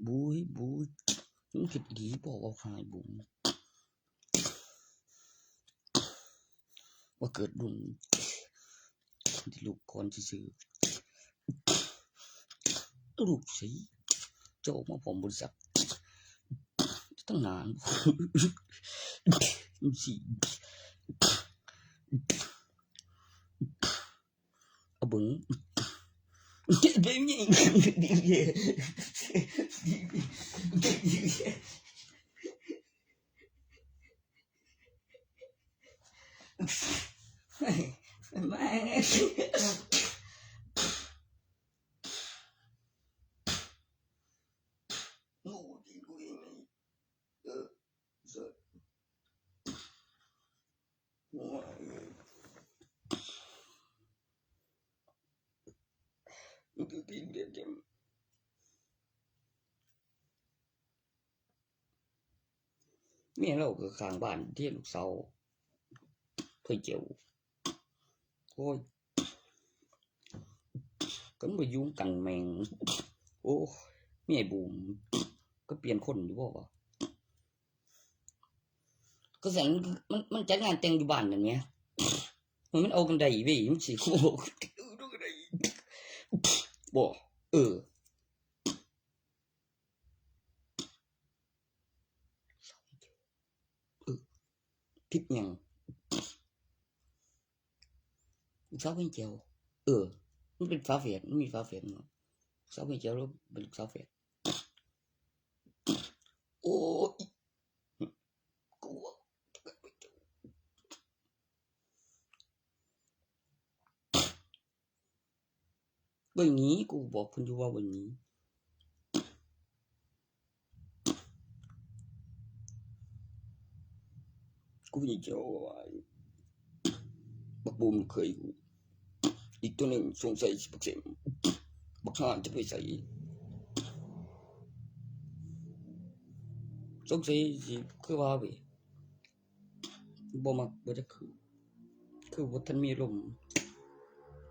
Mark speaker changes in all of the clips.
Speaker 1: บุยมันคิดดีบอกว่าหายบุญว่าเกิดบุญที่ลูกก่อนซื่อลูกสิโจกมาผมบริษัทตั้งนานสิเอาเบิ้งเดี๋ยวนี้ไม่เมียเราก็ข้างบ้านที่ลูกสาวเคยเจียวโอ้ยก็มายุ่งกันแมงโอ้เมียบูมก็เปลี่ยนคนอยู่บ่วะก็แสงมันจัดงานแต่งอยู่บ้านนั่นไงมันเอากันได้เว้ยมันสิโอ้ดูกันได้บ่ผิดยังสาวเป็นเจียวมันเป็นฝาแฝดมันมีฝาแฝดเนาะสาวเป็นเจียวแล้วเป็นสาวแฝดโอ้ยกูวันนี้กูบอกคุณอยู่ว่าวันนี้กูไม่เจียวว่าบักบูมเคยกูอีกตัวหนึ่งสงสัยบักเสียมบักห่านจะไปใส่สงสัยสิคือว่าเว้ยบ่มักบ่จะคือบ่ทันมีลม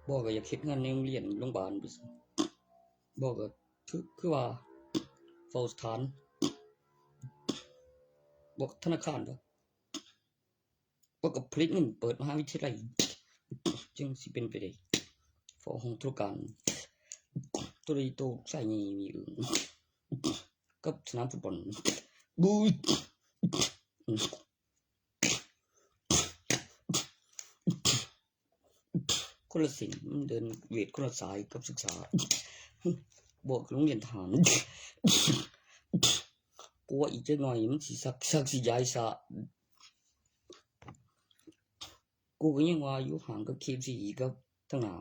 Speaker 1: บ่ก็อยากเฮ็ดงานในโรงเรียนโรงพยาบาลไปซิบ่ก็คือว่าเฝ้าสถานบ่ธนาคารบ่ก็ผลิตเงินเปิดมหาวิทยาลัยจึงสิเป็นไปได้เฝ้าห้องธุรการตัวใดโตใส่นี่มีอื่นกับสนามฟุตบอลบุยคนละสิ่งมันเดินเวทคนละสายกับศึกษาบอกโรงเรียนทหารกลัวอีกจักหน่อยมันสิสักสิย้ายซะกูก็ยังว่าอยู่ห่างกับ KFC กับทั้งหน้า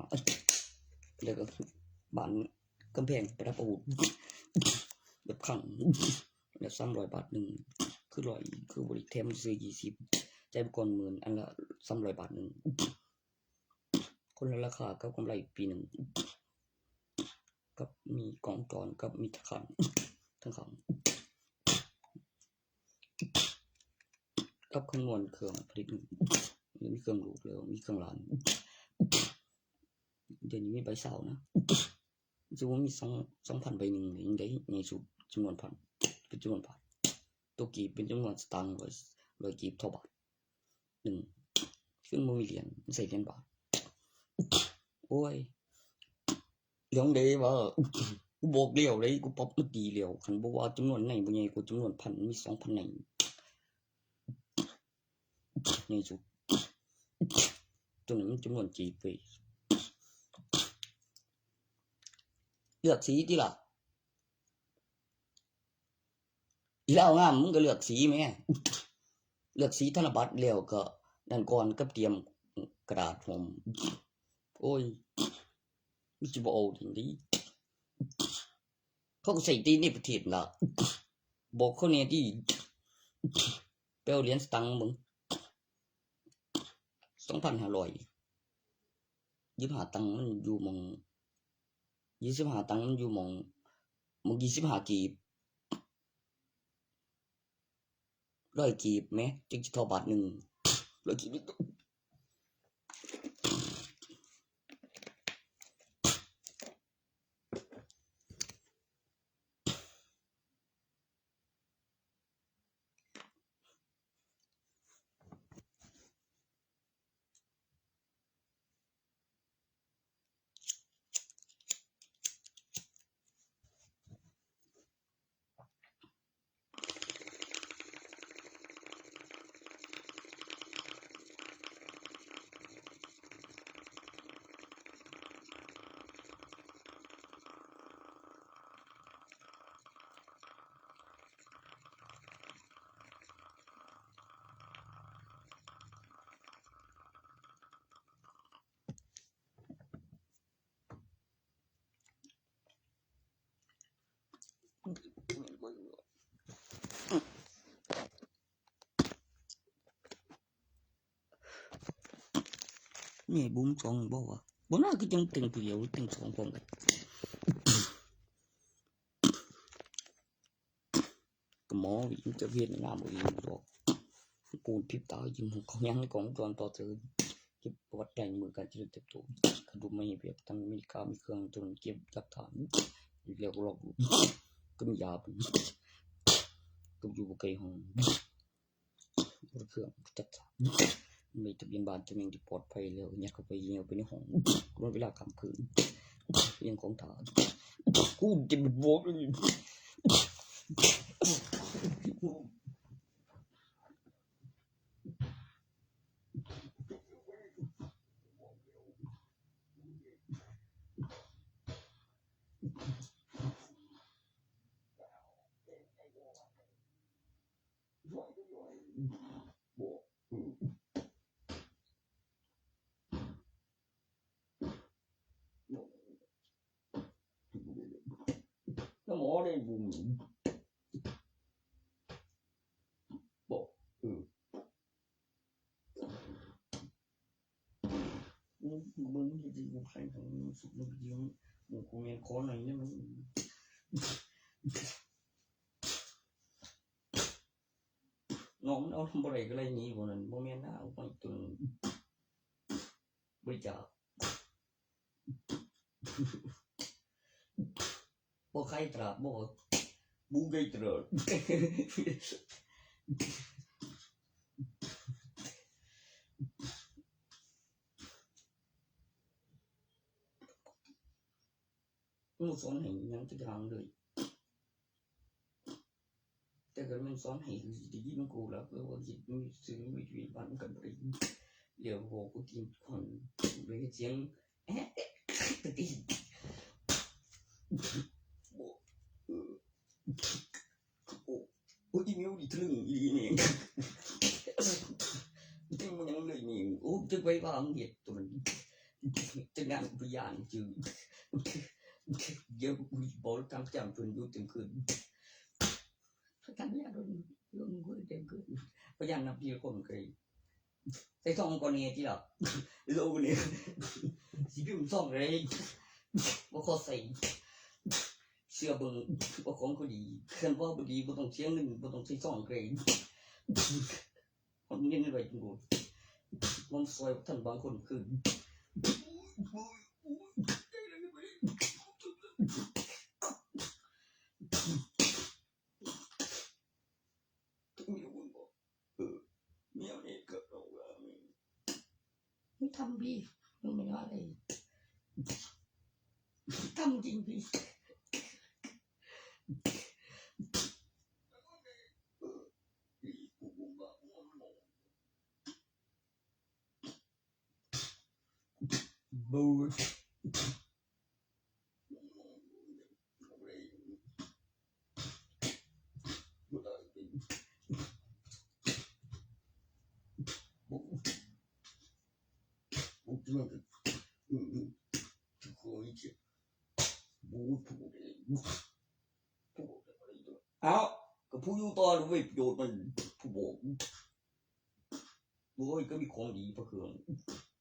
Speaker 1: แล้วก็บ้านกำแพงไปรับอาวุธแบบขังแบบ300 บาทหนึ่งคือร้อยคือบริแถมซื้อ20ใจายไปก่อน10,000อันละ300 บาทหนึ่งคนละราคากับกำไรปีหนึ่งกับมีกองจรกับมีทางทั้งขังกับคำนวณเครื่องผลิตมีเครื่องรูปแล้วมีเครื่องล้านเดี๋ยวนี้มีใบเสานะจะว่ามี2,000 ใบหนึ่งยังได้ในสุดจำนวนพันเป็นจำนวนบาทตัวกีบเป็นจำนวนสตางค์ร้อยกีบเท่าบาทหนึ่งซึ่งมันมีเหรียญใส่เหรียญบาทโอ้ยเรื่องเดียวกูบอกเลี้ยวเลยกูป๊อปมาตีเลี้ยวคันบอกว่าจำนวนไหนบ่ใหญ่กูจำนวนพันมี2,000ไหนในสุดตัวนั้นจำนวนกีบไปเลือกสีที่ล่ะอีแล้วงามมึงก็เลือกสีไหมเลือกสีธนบัตรแล้วก็ด้านก่อนกับเตรียมกระดาษผมโอ้ยมันจะบ่เอาถึงดีเขาก็ใส่ตีในประเทศล่ะบอกเขาเนี่ยที่ไปเอาเหรียญสตังค์มึง2,500 25 ตังค์มันอยู่มอง25 ตังค์มันอยู่มอง25 กีบ100 กีบไหมจึงจะเท่าบาทหนึ่ง100 กีบ นี่บุ้ม2บ่ว่าบ่น่าคือจังแต่งผู้เดียวแต่ง2พร้อมกันก็หมอวิจะเวียนงามบ่อีดอกกูพิบตายิ้มเขายังของจอนต่อเธอเก็บประวัติแต่งมือการเจริญเติบโตกระดูกไม่เปียกทั้งอเมริกามีเครื่องจนเก็บหลักฐานเรียกลอกก็มียาก็อยู่บ่ไกลห้องเครื่องจัดมีทะเบียนบ้านตัวเองที่ปลอดภัยแล้วยัดเข้าไปเหี่ยวไปในห้องรอเวลาค่ำคืนยังของทากูจะบอกเลยแล้วหมอได้บุญบอกมึงจะอยู่ใครของสุดมึงยิงหมู่กูแม่นขอหน่อยเนี่ยมันน้องมันเอาทำบ่ได้ก็เลยหนีบ่นั่นบ่แม่นนะเอาไปจนบริจาคบ่ใครตราบบ่บูไกตรามันสอนให้ยังจะทางเลยแต่ก็มันสอนให้สิยินกูแล้วก็ว่าสิมีซื้อวิธีบ้านกันบ่ได้เดี๋ยวโหกูกินคนเลยเสียงตะกี้โอ้ยมีอยู่ถึงอีนี่จึงมันยังเลยนี่โอ้จึงไปว่ามึงเฮ็ดตัวมันจึงงานพยานจือเดี๋ยวกูบ่ทำจำจนอยู่ถึงคืนกันเนี่ยโดนลงกูเต็มคืนพยานนับทีคนเคยใส่2ก่อนนี่ที่ล่ะโลนี่สิดื่ม2เลยบ่ขอใส่เชื่อเบิ่งว่าของเขาดีคันว่าบ่ดีบ่ต้องเสียเงินบ่ต้องใช้2เกรดคนเงินไว้จังกูมันซอยท่านบางคนคือไม่ทำพี่มันไม่ว่าอะไรทำจริงพี่บูเอาก็ผู้อยู่ต่อรู้ประโยชน์มันผู้บอกโอ้ยก็มีของดีพระเครื่อง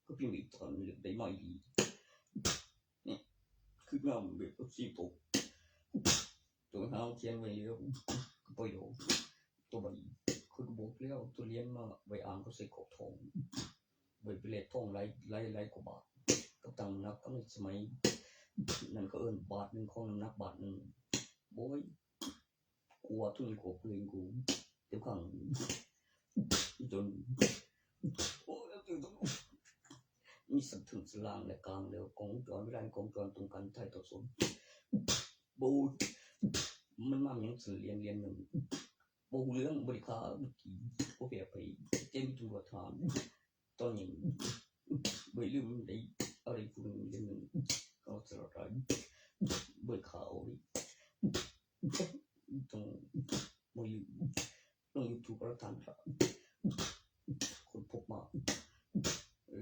Speaker 1: ก็เพียงอีกตอนได้มาดีนี่คืองามแบบสีตกตัวเฮาเขียนไว้แล้วก็ประโยชน์ตัวบัดคือบอกแล้วตัวเรียนมาไว้อ่านก็ใส่กรอบทองไว้เป็นเลขทองหลายกว่าบาทกับตังนับก็ในสมัยนั่นก็เอิ้นบาทนึงของนับบาทนึงโอ้ยกลัวทุนกลัวเพื่อนกูเดี๋ยวข้างจนโอ้แล้วถึงต้องมีสัมถึงสลางและกลางแล้วของจรเวลากองจรตรงกันไทยต่อสมบูมันมาอย่างสื่อเรียนนึงบูเรื่องบริการบุตรีบ่เปียไปเต็มตัวถามตอนนี้บ่ลืมได้อะไรผู้นึงเรื่องนึงก็สลายบ่ข่าวต้องบ่ลืมลง YouTube ประทานครับคนพบมา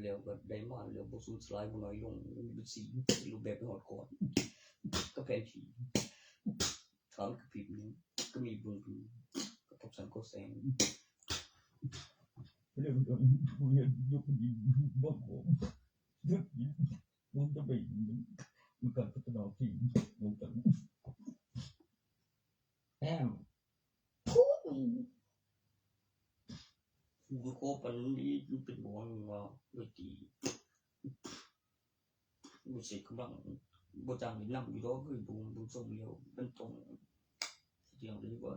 Speaker 1: แล้วก็ได้มาแล้วบ่สูญสลายบ่น้อยลงมีสีรูปแบบเป็นฮอดก่อนก็แผนที่ถามกับผิดนี้ก็มีเบิ่งดูก็ทบสันก็แสงเรื่องผู้เรียนยกดีบ่บ่
Speaker 2: มันจะไปมันก็พัฒนาที่มันจะ
Speaker 1: แอมพูดกูโคปันนี้มันเป็นบ่ว่าด้วยตีบ่สิกำลังบ่จางนี่นำอยู่ดอกคือบ่ส่งเร็วมันตรงเดียวเลยว่า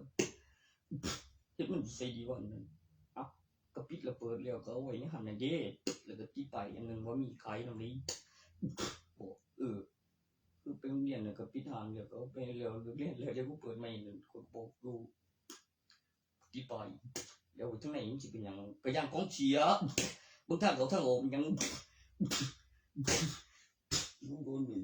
Speaker 1: เฮ็ดมันใส่ดีกว่านั้นอ่ะก็ปิดแล้วเปิดแล้วก็เอาไว้ในหั่นน่ะเด้แล้วก็ติดไปอันนึงว่ามีขายนำนี้โอ้คือไปโรงเรียนน่ะก็ปิดห้างแล้วก็ไปแล้วเลิกเรียนแล้วเดี๋ยวกูเปิดใหม่นั่นก็บอกดูติดไปแล้วทั้งไหนมันสิเป็นหยังก็ย่างของเสียบางทางเขาทางออกยังโดนนี่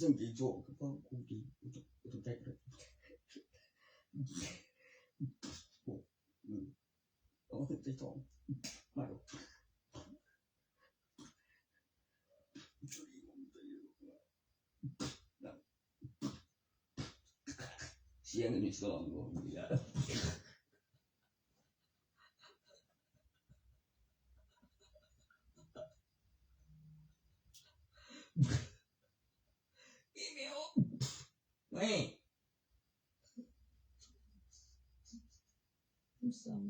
Speaker 1: ซึ่งกี่โจก็กูดีกูต้องใจเลยโอ้เอาใจสองมาดูเสียงนี่สองกูอย่าอีเมลไม่สั่ง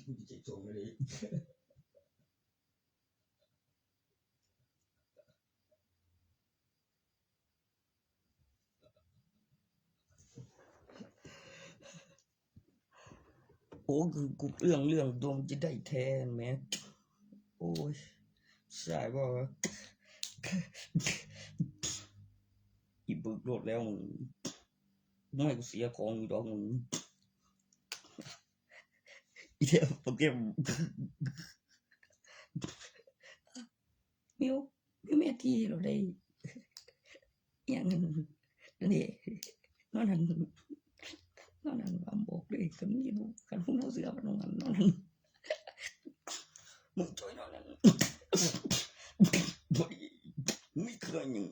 Speaker 1: กูจะใจสองเลยโอ้คือกูเรื่องดวงจะได้แทนแม่โอ้ยใช่บ่อีบึกโลดแล้วมึงไม่กูเสียของอยู่ดอกมึงอีเดียวโปรแกรมมิวแม่ที่เราได้อย่างนั้นนี่นั่นว่าบอกเลยก็มีลูกกันพวกเราเสือมันนั่นมึงช่วยหน่อยนั่นบ่ไม่เคยอย่างนี่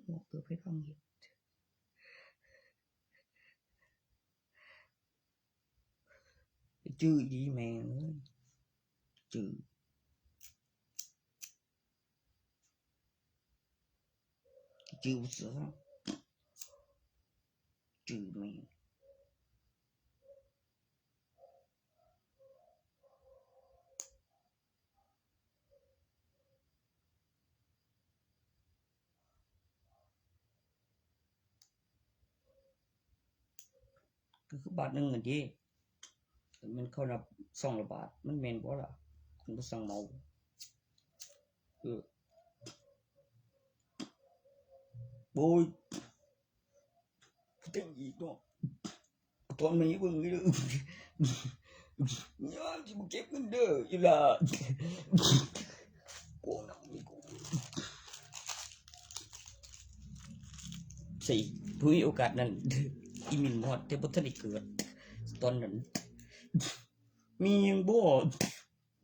Speaker 1: หมอกเกือบไปฟังเห็ดจื้อดีแม่เลยจื้อเสือจื้อแม่ก็คือบาทนึงนั่นดิมันเข้านับ200 บาทมันแม่นบ่ล่ะคุณบ่สั่งเมาโอ้ยตึงอีกเนาะตอนนี้เบิ่งนี่เด้อยามสิบ่เก็บเงินเด้ออีหล่าโกงนำนี่กูสิผู้มีโอกาสนั้นอีมินฮอดแต่บ่ทันได้เกิดตอนนั้นมียังบ่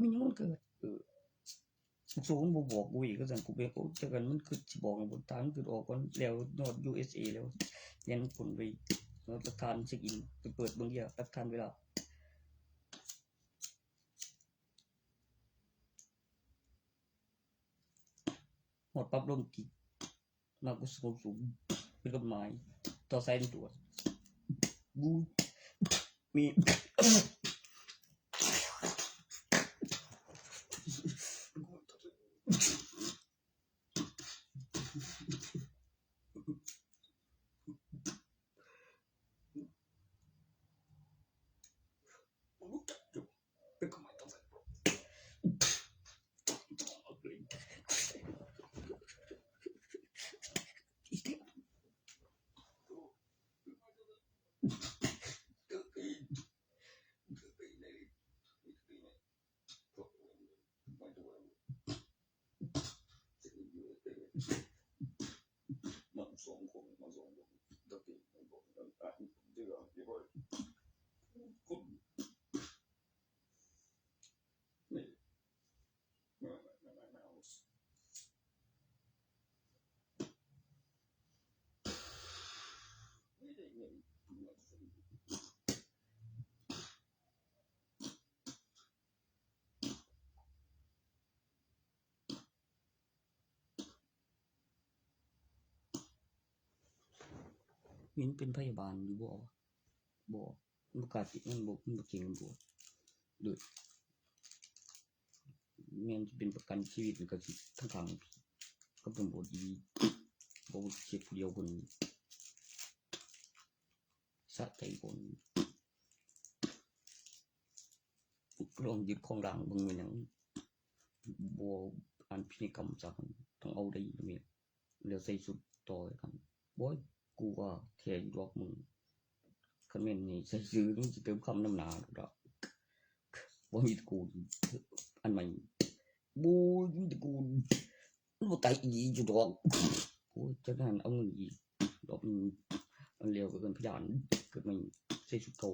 Speaker 1: มียังเกิดสูงบ่บอกกูอีกก็ซั่นกูไปโอ้จักกันมันคือสิบอกบ่ทางคือออกก่อนแล้วนอด USA แล้วยันผลไปหลักฐานเช็คอินไปเปิดเบิ่งเดียวหลักฐานเวลาหมดปรับลงกี่มากกว่าสูงเป็นกฎหมายต่อสายตรวจบูมี มาสองคนตะกี้ผมบอกอ่านเดือเรียบร้อยคนนี่ไม่เอาไม่ได้เงินมินเป็นพยาบาลอยู่บ่บ่กล้าสิมันบ่เก่งบ่โดยแม่นสิเป็นประกันชีวิตก็สิทั้งทางก็เป็นบ่ดีบ่เฮ็ดผู้เดียวคนสะใจคนลองยึดของหลังเบิ่งมันหยังบ่อันพินัยกรรมจักต้องเอาได้แม่แล้วใส่สุดต่อกันบ่กูว่าแท้อยู่ดอกมึงคันแม่นนี่ใส่ซื้อต้องสิเติมคำนำหน้าดอกบ่มีกูอันใหม่บ่มีกูมันบ่ตายอีอยู่ดอกโอ้ยจักนั้นเอาเงินอีกดอกมันเร็วเกินพยานเกิดมันใส่ชุดเก่า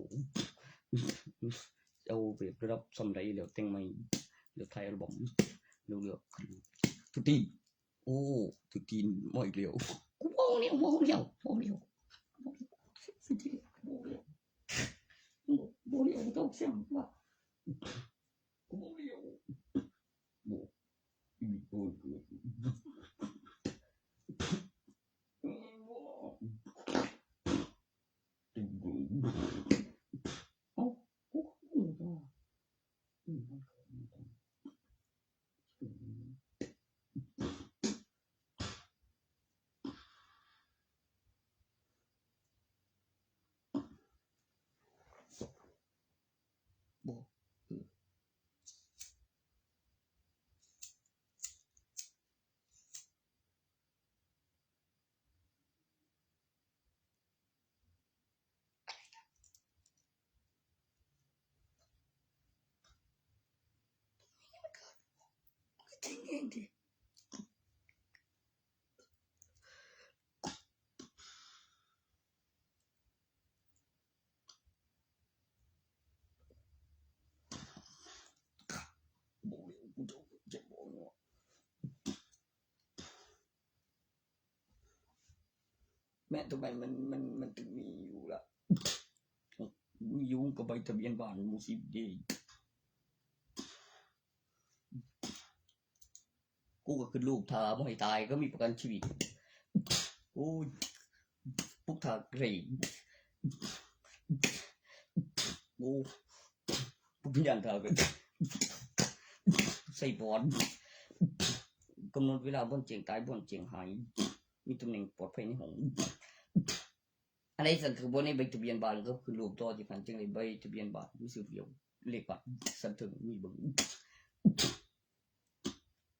Speaker 1: เอาแบบระดับสำได้แล้วแต่งใหม่แล้วถ่ายอัลบั้มเร็วๆทุกทีโอ้ทุกทีมาอีกแล้วกูบ่แล้วสุดที่บ่แล้วต้องเสียงว่ากูบ่แล้วบ่อีกโอ้ยบ่จริงเองดิบ่แล้วกูจะบ่เนาะแม่ทำไมมันถึงมีอยู่ล่ะมีอยู่กับใบทะเบียนบ้านหมู่10ดิกูก็คือลูกถ้าบ่ให้ตายก็มีประกันชีวิตโอ้ยพวกถ้าเกรดโอ้พวกยันถ้าก็ใส่บอลกำหนดเวลาบ่เจียงตายบ่เจียงหายมีตำแหน่งปลอดภัยในห้องอันนี้สั่นคือบ่ในใบทะเบียนบ้านก็คือรูปต่อที่พันจังได๋ใบทะเบียนบ้านมีชื่อเดียวเลขบ้านสั่นถึงมีเบิ่ง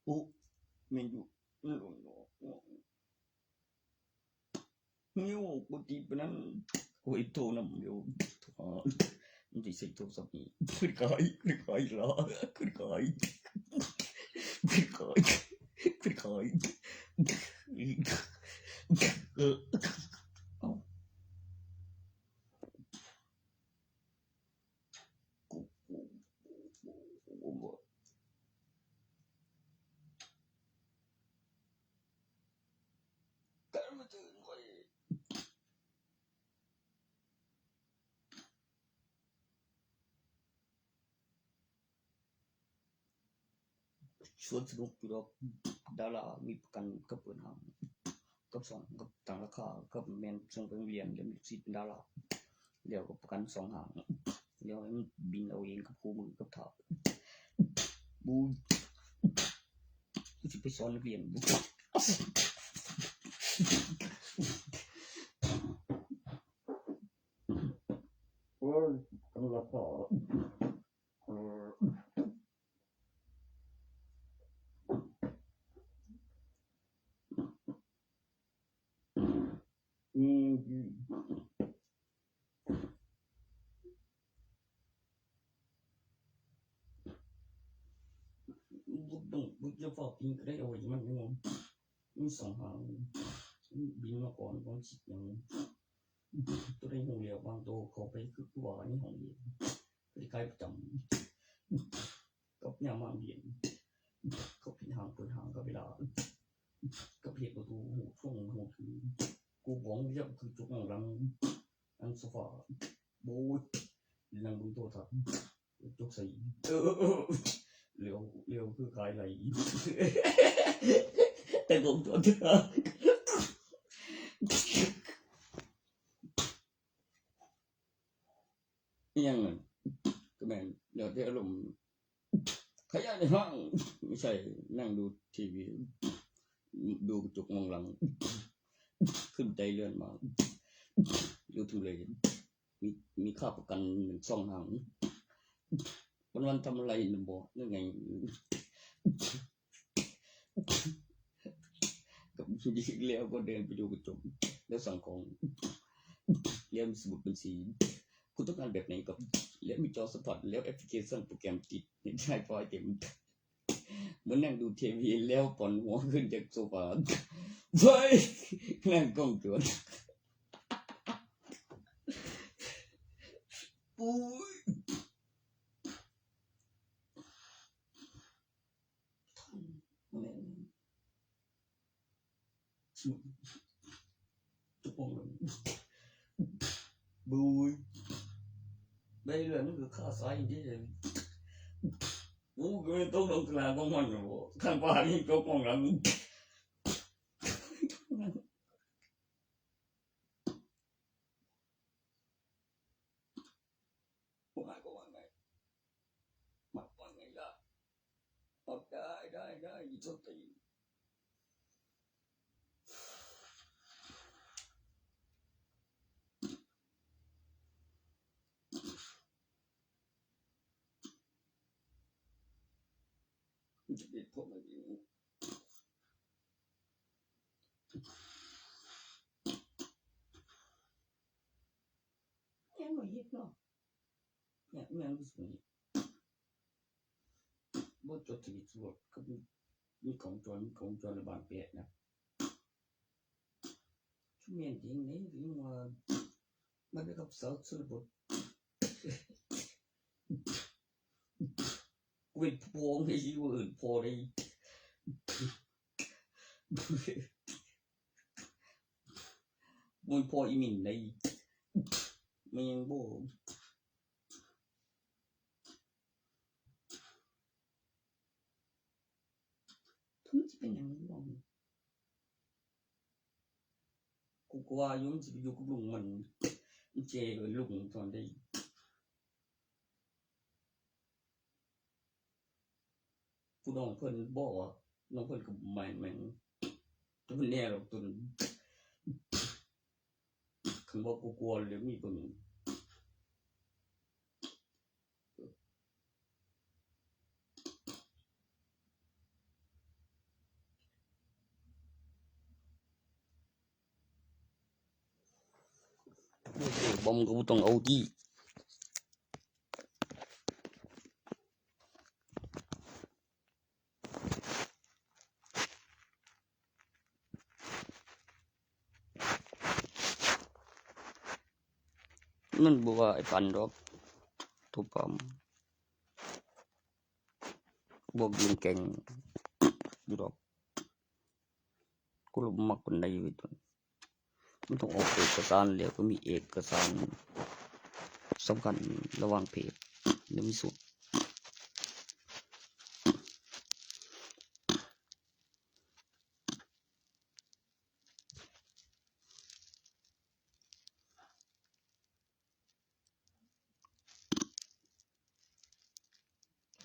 Speaker 1: โอ้แม่นอยู่นิ้วปกติปานนั้นโอ้ยโทรนำเดี๋ยวมันสิใส่โทรศัพท์นี่ขึ้นกายล่ะขึ้นกายชวนสนุกอยู่ดอกดารามีประกันกับเปิดห้างกับ2กับต่างราคากับแม่นส่งไปโรงเรียนแล้วมีสิทธิ์เป็นดาราแล้วก็ประกัน2ห้างแล้วให้มันบินเอาเองกับครูมือกับเฒ่าบูสิไปสอนนักเรียนบ่โอ้ยต้องรับต่อบ่จะฝากกินก็ได้เอาไว้มันงง มี2หางบินมาก่อนบ่สิหยังตัวได้ฮู้แล้วบางตัวเข้าไปคือว่าในห้องเรียนคือใครประจำกับยามมาเรียนเขาปิดหางเปิดหางก็เวลากับเหตุประตูหูช่วงหูคือกูบ้องเรียบคือจุกหลังอันโซฟาโบยนั่งดูโทรศัพท์จุกใส่เร็วคือขายไหลแต่ผมตัวเธอยังไงก็แม่นเดี๋ยวที่อารมณ์ขยะในห้องไม่ใช่นั่งดูทีวีดูกระจกมองหลังขึ้นใจเลื่อนมาอยู่ทุเลยมีค่าประกัน2หางวันๆทำอะไรน่ะบ่นั่นไงกับแล้วก็เดินไปดูกระจกแล้วสั่งของเรียนสมุดบัญชีคุณต้องการแบบไหนกับแล้วมีจอสัมผัสแล้วแอปพลิเคชันโปรแกรมติดในใช้ไฟล์เต็มเหมือนนั่งดูทีวีแล้วปอนหัวขึ้นจากโซฟาเฮ้ยนั่งกล้องตัวปุ้ยจุกมองเลยบุยได้เรื่องคือค่าสายอย่างที่เลยกูก็ต้องลงกลางของมันอยู่ข้างบ้านนี่จุกมองหลังว่าไงมาว่าไงล่ะเอาได้อีสติจะเป็นพวกอะไรนี่ยังไม่ยิดเนาะเนี่ยมันรู้สึกบ่จดทะเบียนสมรสกับมีของจรบานเปียนะชุมเมียนจริงนี่หรือว่ามันได้กับสาวสุรบทเวทพวงให้ชีวิตพอได้มันพออีมินได้มันยังบ่ทุกสิเป็นอย่างนี้บ่กูก็ว่าอยู่มันสิไปอยู่กับลุงมันเจลุงตอนได้ผู้น้องเพิ่นบ่น้องเพิ่นก็ไม่แม่นแต่เพิ่นแน่หรอกตัวคันบ่กลัวเลยมีตัวนึงบอมก็บ่ต้องเอาที่มันบ่ว่าไอ้ปันดอกทุบปอมบ่กินแกงอยู่ดอกกูบ่มักปานใดเว้ยตัวมันต้องออกเอกสารแล้วก็มีเอกสารสำคัญระหว่างเพจแล้วมีสุด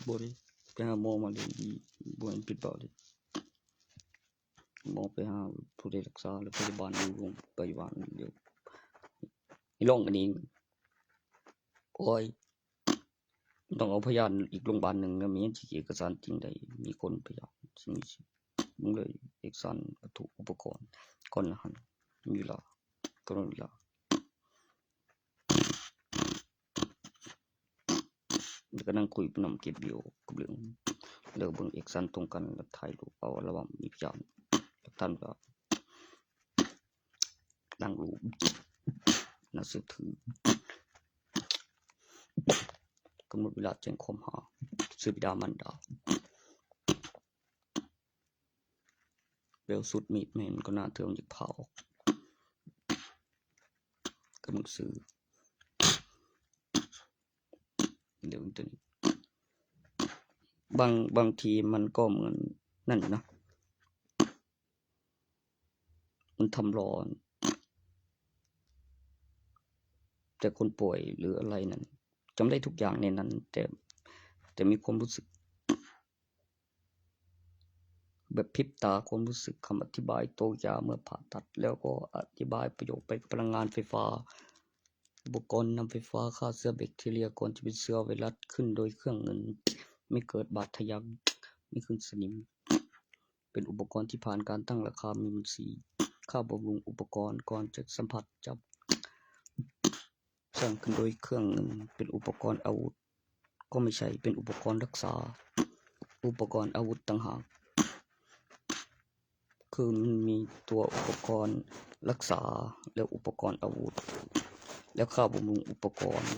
Speaker 1: บ่ได้ไปหาหมอมาเลยบ่เห็นผิดเปล่าเลยหมอไปหาผู้ได้รักษาแล้วพยาบาลอยู่โรงพยาบาลเดี๋ยวลองอันนี้โอ้ยต้องเอาพยานอีกโรงพยาบาลนึงแล้วมีเอกสารจริงได้มีคนพยานสิ่งนี้มึงเลยเอกสารวัตถุอุปกรณ์ก่อนหันมีเวลาก็เวลาแล้วก็นั่งคุยนำเก็บวิดีโอกับเรื่องแล้วเบิ่งเอกสารตรงกันแล้วถ่ายรูปเอาระหว่างมีพยานแล้ว ท่านก็ตั้งรูปน่าเชื่อถือกำหนดเวลาแจ้งความหาสืบบิดามารดาเร็วสุดมีดไม่เห็นก็น่าเถื่อนหยิบเผากำลังซื้อเดี๋ยวอินเทอร์เน็ตบางทีมันก็เหมือนนั่นนะมันทำร้อนแต่คนป่วยหรืออะไรนั้นจำได้ทุกอย่างในนั้นแต่มีความรู้สึกแบบพริบตาความรู้สึกคำอธิบายตัวยาเมื่อผ่าตัดแล้วก็อธิบายประโยชน์ไปพลังงานไฟฟ้าอุปกรณ์นำไฟฟ้าฆ่าเชื้อแบคทีเรียก่อนจะเป็นเชื้อไวรัสขึ้นโดยเครื่องเงินไม่เกิดบาดทะยักไม่ขึ้นสนิมเป็นอุปกรณ์ที่ผ่านการตั้งราคามีมันสีค่าบำรุงอุปกรณ์ก่อนจะสัมผัสจับสร้างขึ้นโดยเครื่องเงินเป็นอุปกรณ์อาวุธก็ไม่ใช่เป็นอุปกรณ์รักษาอุปกรณ์อาวุธต่างหากคือมันมีตัวอุปกรณ์รักษาแล้วอุปกรณ์อาวุธแล้วค่าบำรุงอุปกรณ์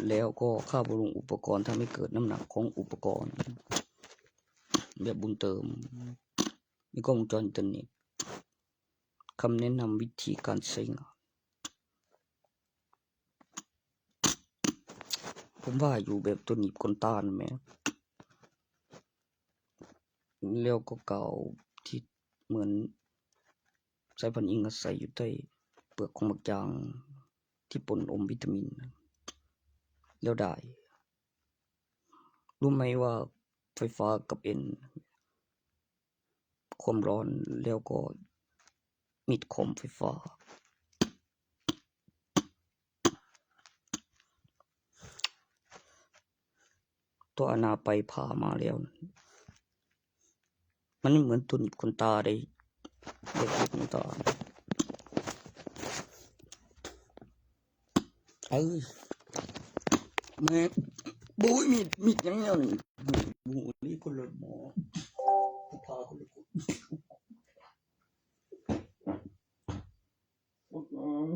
Speaker 1: แล้วก็ค่าบำรุงอุปกรณ์ทำให้เกิดน้ำหนักของอุปกรณ์แบบบุญเติมมีกล้องวงจรอินเทอร์เน็ตคำแนะนำวิธีการใช้งานผมว่าอยู่แบบตัวหนีบคนตาลไหมแล้วก็เก่าที่เหมือนสายพันธุ์อิงอาศัยอยู่ใต้เปลือกของบักยางที่ปนอมวิตามินแล้วได้รู้ไหมว่าไฟฟ้ากับเอ็นความร้อนแล้วก็มีดคมไฟฟ้าตัวอนาไปผ่ามาแล้วมันไม่เหมือนตุนคนตาได้เด็กคนตาแม่บุ้ยมีดยังไงนี่บุ้ยนี่คนละหมอพาคนละคน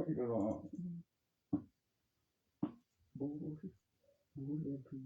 Speaker 1: ไม่ได้หรอบุ้ยเลยคือ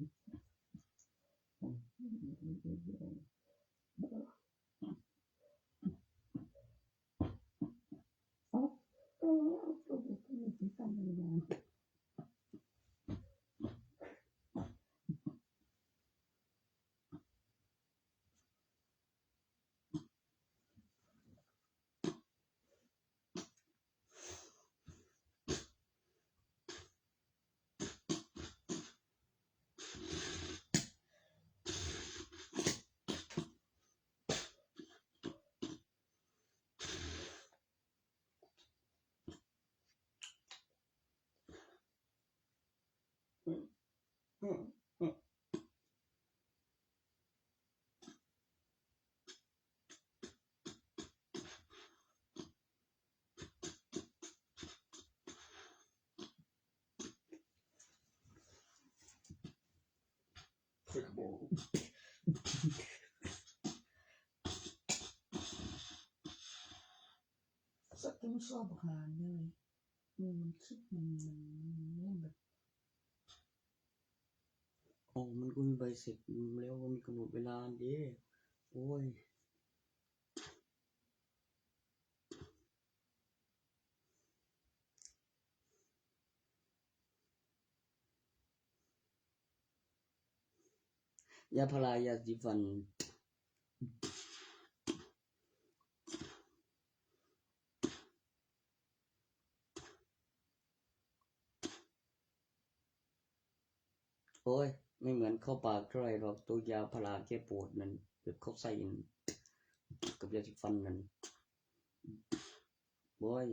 Speaker 1: สักที่ชอบหาเลยมันคิดมันแบบอ๋อมันก็มีใบเสร็จแล้วก็มีกำหนดเวลาดิโอ้ยยาพารายาสีฟันโอ้ยไม่เหมือนเข้าปากเท่าไหร่หรอกตัวยาพาราแก้ปวดนั่นแบบเข้าใส่กับยาสีฟันนั่นโอ้ย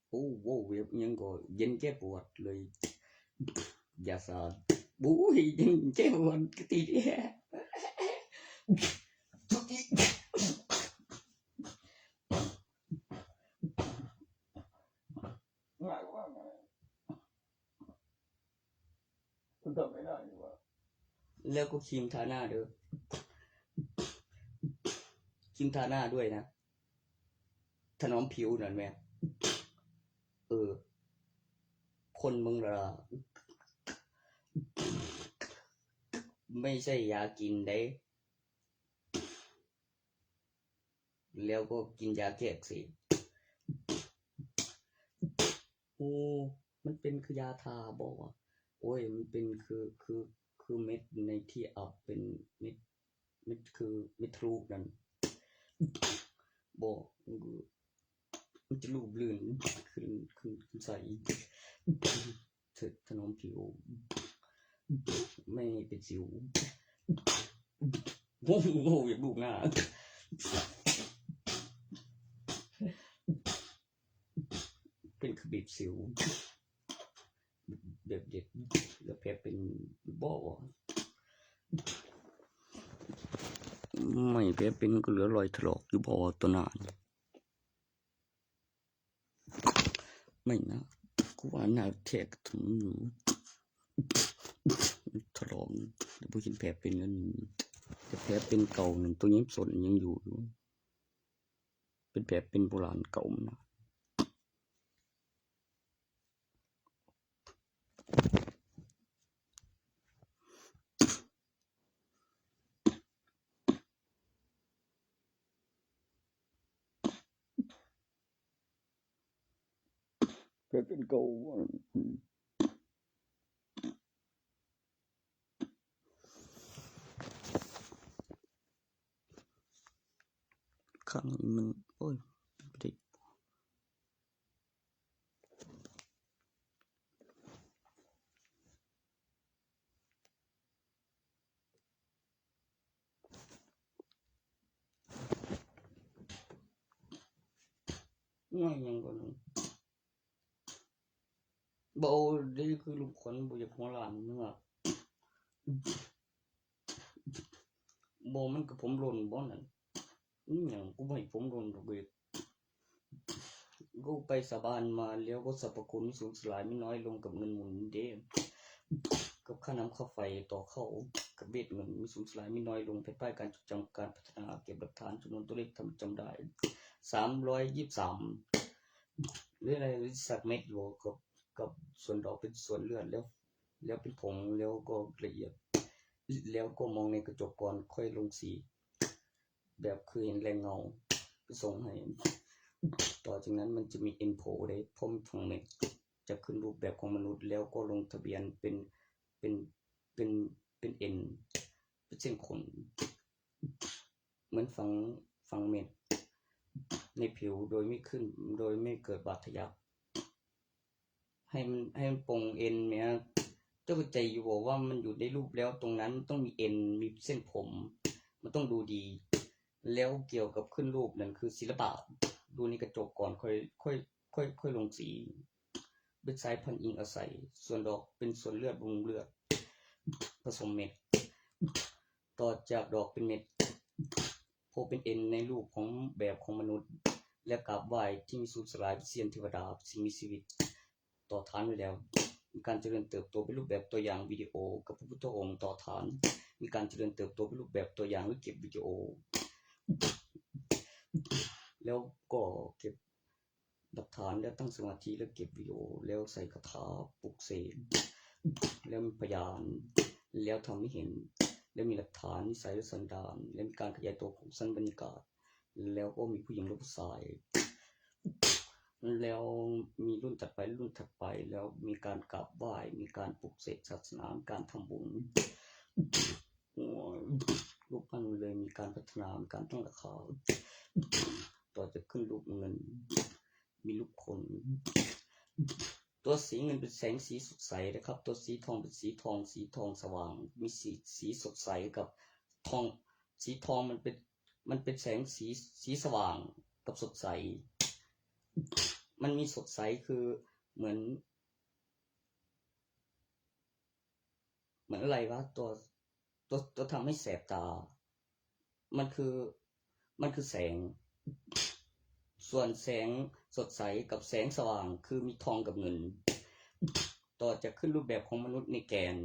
Speaker 1: โอ้โหเว็บยังก็เย็นแก้ปวดเลยยาสาบุ้ยเย็นแก้ปวดก็ตีแย่ทุกทีง่ายว่าไงคุณทำไม่ได้หรือว่าแล้วก็ครีมทาหน้าเด้อ กินทาหน้าด้วยนะถนอมผิวนั่นแม่คนมึงละไม่ใช่ยากินได้แล้วก็กินยาแก้อักเสบโอ้มันเป็นคือยาทาบอกว่าโอ้ยมันเป็นคือเม็ดในที่อับเป็นเม็ดคือเม็ดทรูนั่นบอกมันจะรูปลื่นขึ้นใส่ถนอมผิวไม่เป็นสิวโอ้โหอย่าบุกหน้าเป็นขบิบสิวเด็กแล้วแพ้เป็นบ่อไม่แพ้เป็นก็เหลือรอยถลอกอยู่บ่อตัวนานไม่นะกูว่าหน้าแทกถึงอยู่ถลอกเดี๋ยวพวกกินแผลเป็นกันแต่แผลเป็นเก่าหนึ่งตัวนี้สนยังอยู่เป็นแผลเป็นโบราณเก่านะแผลเป็นเก่าข้างนี้มันโอ้ยไม่ได้ง่ายยังก่อนเบาดีคือลูกขนบุยหัวหลานเนื้อโบมันกับผมหล่นบ่นั่นอย่างกูไม่ผมหล่นดอกเบี้ยกูไปสาบานมาแล้วก็สรรพคุณสูญสลายไม่น้อยลงกับเงินหมุนเด้กับค่าน้ำค่าไฟต่อเข้ากับเบ็ดเงินมีสูญสลายไม่น้อยลงภายใต้การจดจำการพัฒนาเก็บหลักฐานจำนวนตัวเลขทำจำได้323หรืออะไรสักเม็ดอยู่กับส่วนดอกเป็นส่วนเลือดแล้วเป็นผงแล้วก็ละเอียดแล้วก็มองในกระจกก่อนค่อยลงสีแบบคือเห็นแรงเงาไปส่งให้ต่อจากนั้นมันจะมี info ได้พร้อมทั้งเม็ดจะขึ้นรูปแบบของมนุษย์แล้วก็ลงทะเบียนเป็นเอ็นเป็นเส้นขนเหมือนฝังเม็ดในผิวโดยไม่เกิดบาดทะยักให้มันปงเอ็นเนี่ยเจ้าใจอยู่บอกว่ามันอยู่ในรูปแล้วตรงนั้นต้องมีเอ็นมีเส้นผมมันต้องดูดีแล้วเกี่ยวกับขึ้นรูปนั่นคือศิลปะดูในกระจกก่อนค่อยลงสีเป็นสายพันธุ์อิงอาศัยส่วนดอกเป็นส่วนเลือดบำรุงเลือดผสมเม็ดต่อจากดอกเป็นเม็ดโผล่เป็นเอ็นในรูปของแบบของมนุษย์และกราบไหว้ที่มีสูญสลายเสียนเทวดาสิ่งมีชีวิตต่อฐานไว้แล้วมีการเจริญเติบโตเป็นรูปแบบตัวอย่างวิดีโอกับพระพุทธองค์ต่อฐานมีการเจริญเติบโตเป็นรูปแบบตัวอย่างหรือเก็บวิดีโอแล้วก็เก็บหลักฐานแล้วตั้งสมาธิแล้วเก็บวิดีโอแล้วใส่คาถาปลุกเสกแล้วมีพยานแล้วทำให้เห็นแล้วมีหลักฐานนิสัยและสันดานแล้วมีการขยายตัวของสั้นบรรยากาศแล้วก็มีผู้หญิงและผู้ชายแล้วมีรุ่นถัดไปแล้วมีการกราบไหว้มีการปลุกเสกศาสนาการทำบุญรูปปั้นเลยมีการพัฒนาการตั้งราคาต่อจะขึ้นรูปเงินมีรูปคนตัวสีเงินเป็นแสงสีสดใสนะครับตัวสีทองเป็นสีทองสว่างมีสีสดใสกับทองสีทองมันเป็นแสงสีสว่างกับสดใสมันมีสดใสคือเหมือนอะไรวะตัวทำให้แสบตามันคือแสงส่วนแสงสดใสกับแสงสว่างคือมีทองกับเงินต่อจะขึ้นรูปแบบของมนุษย์ในแกน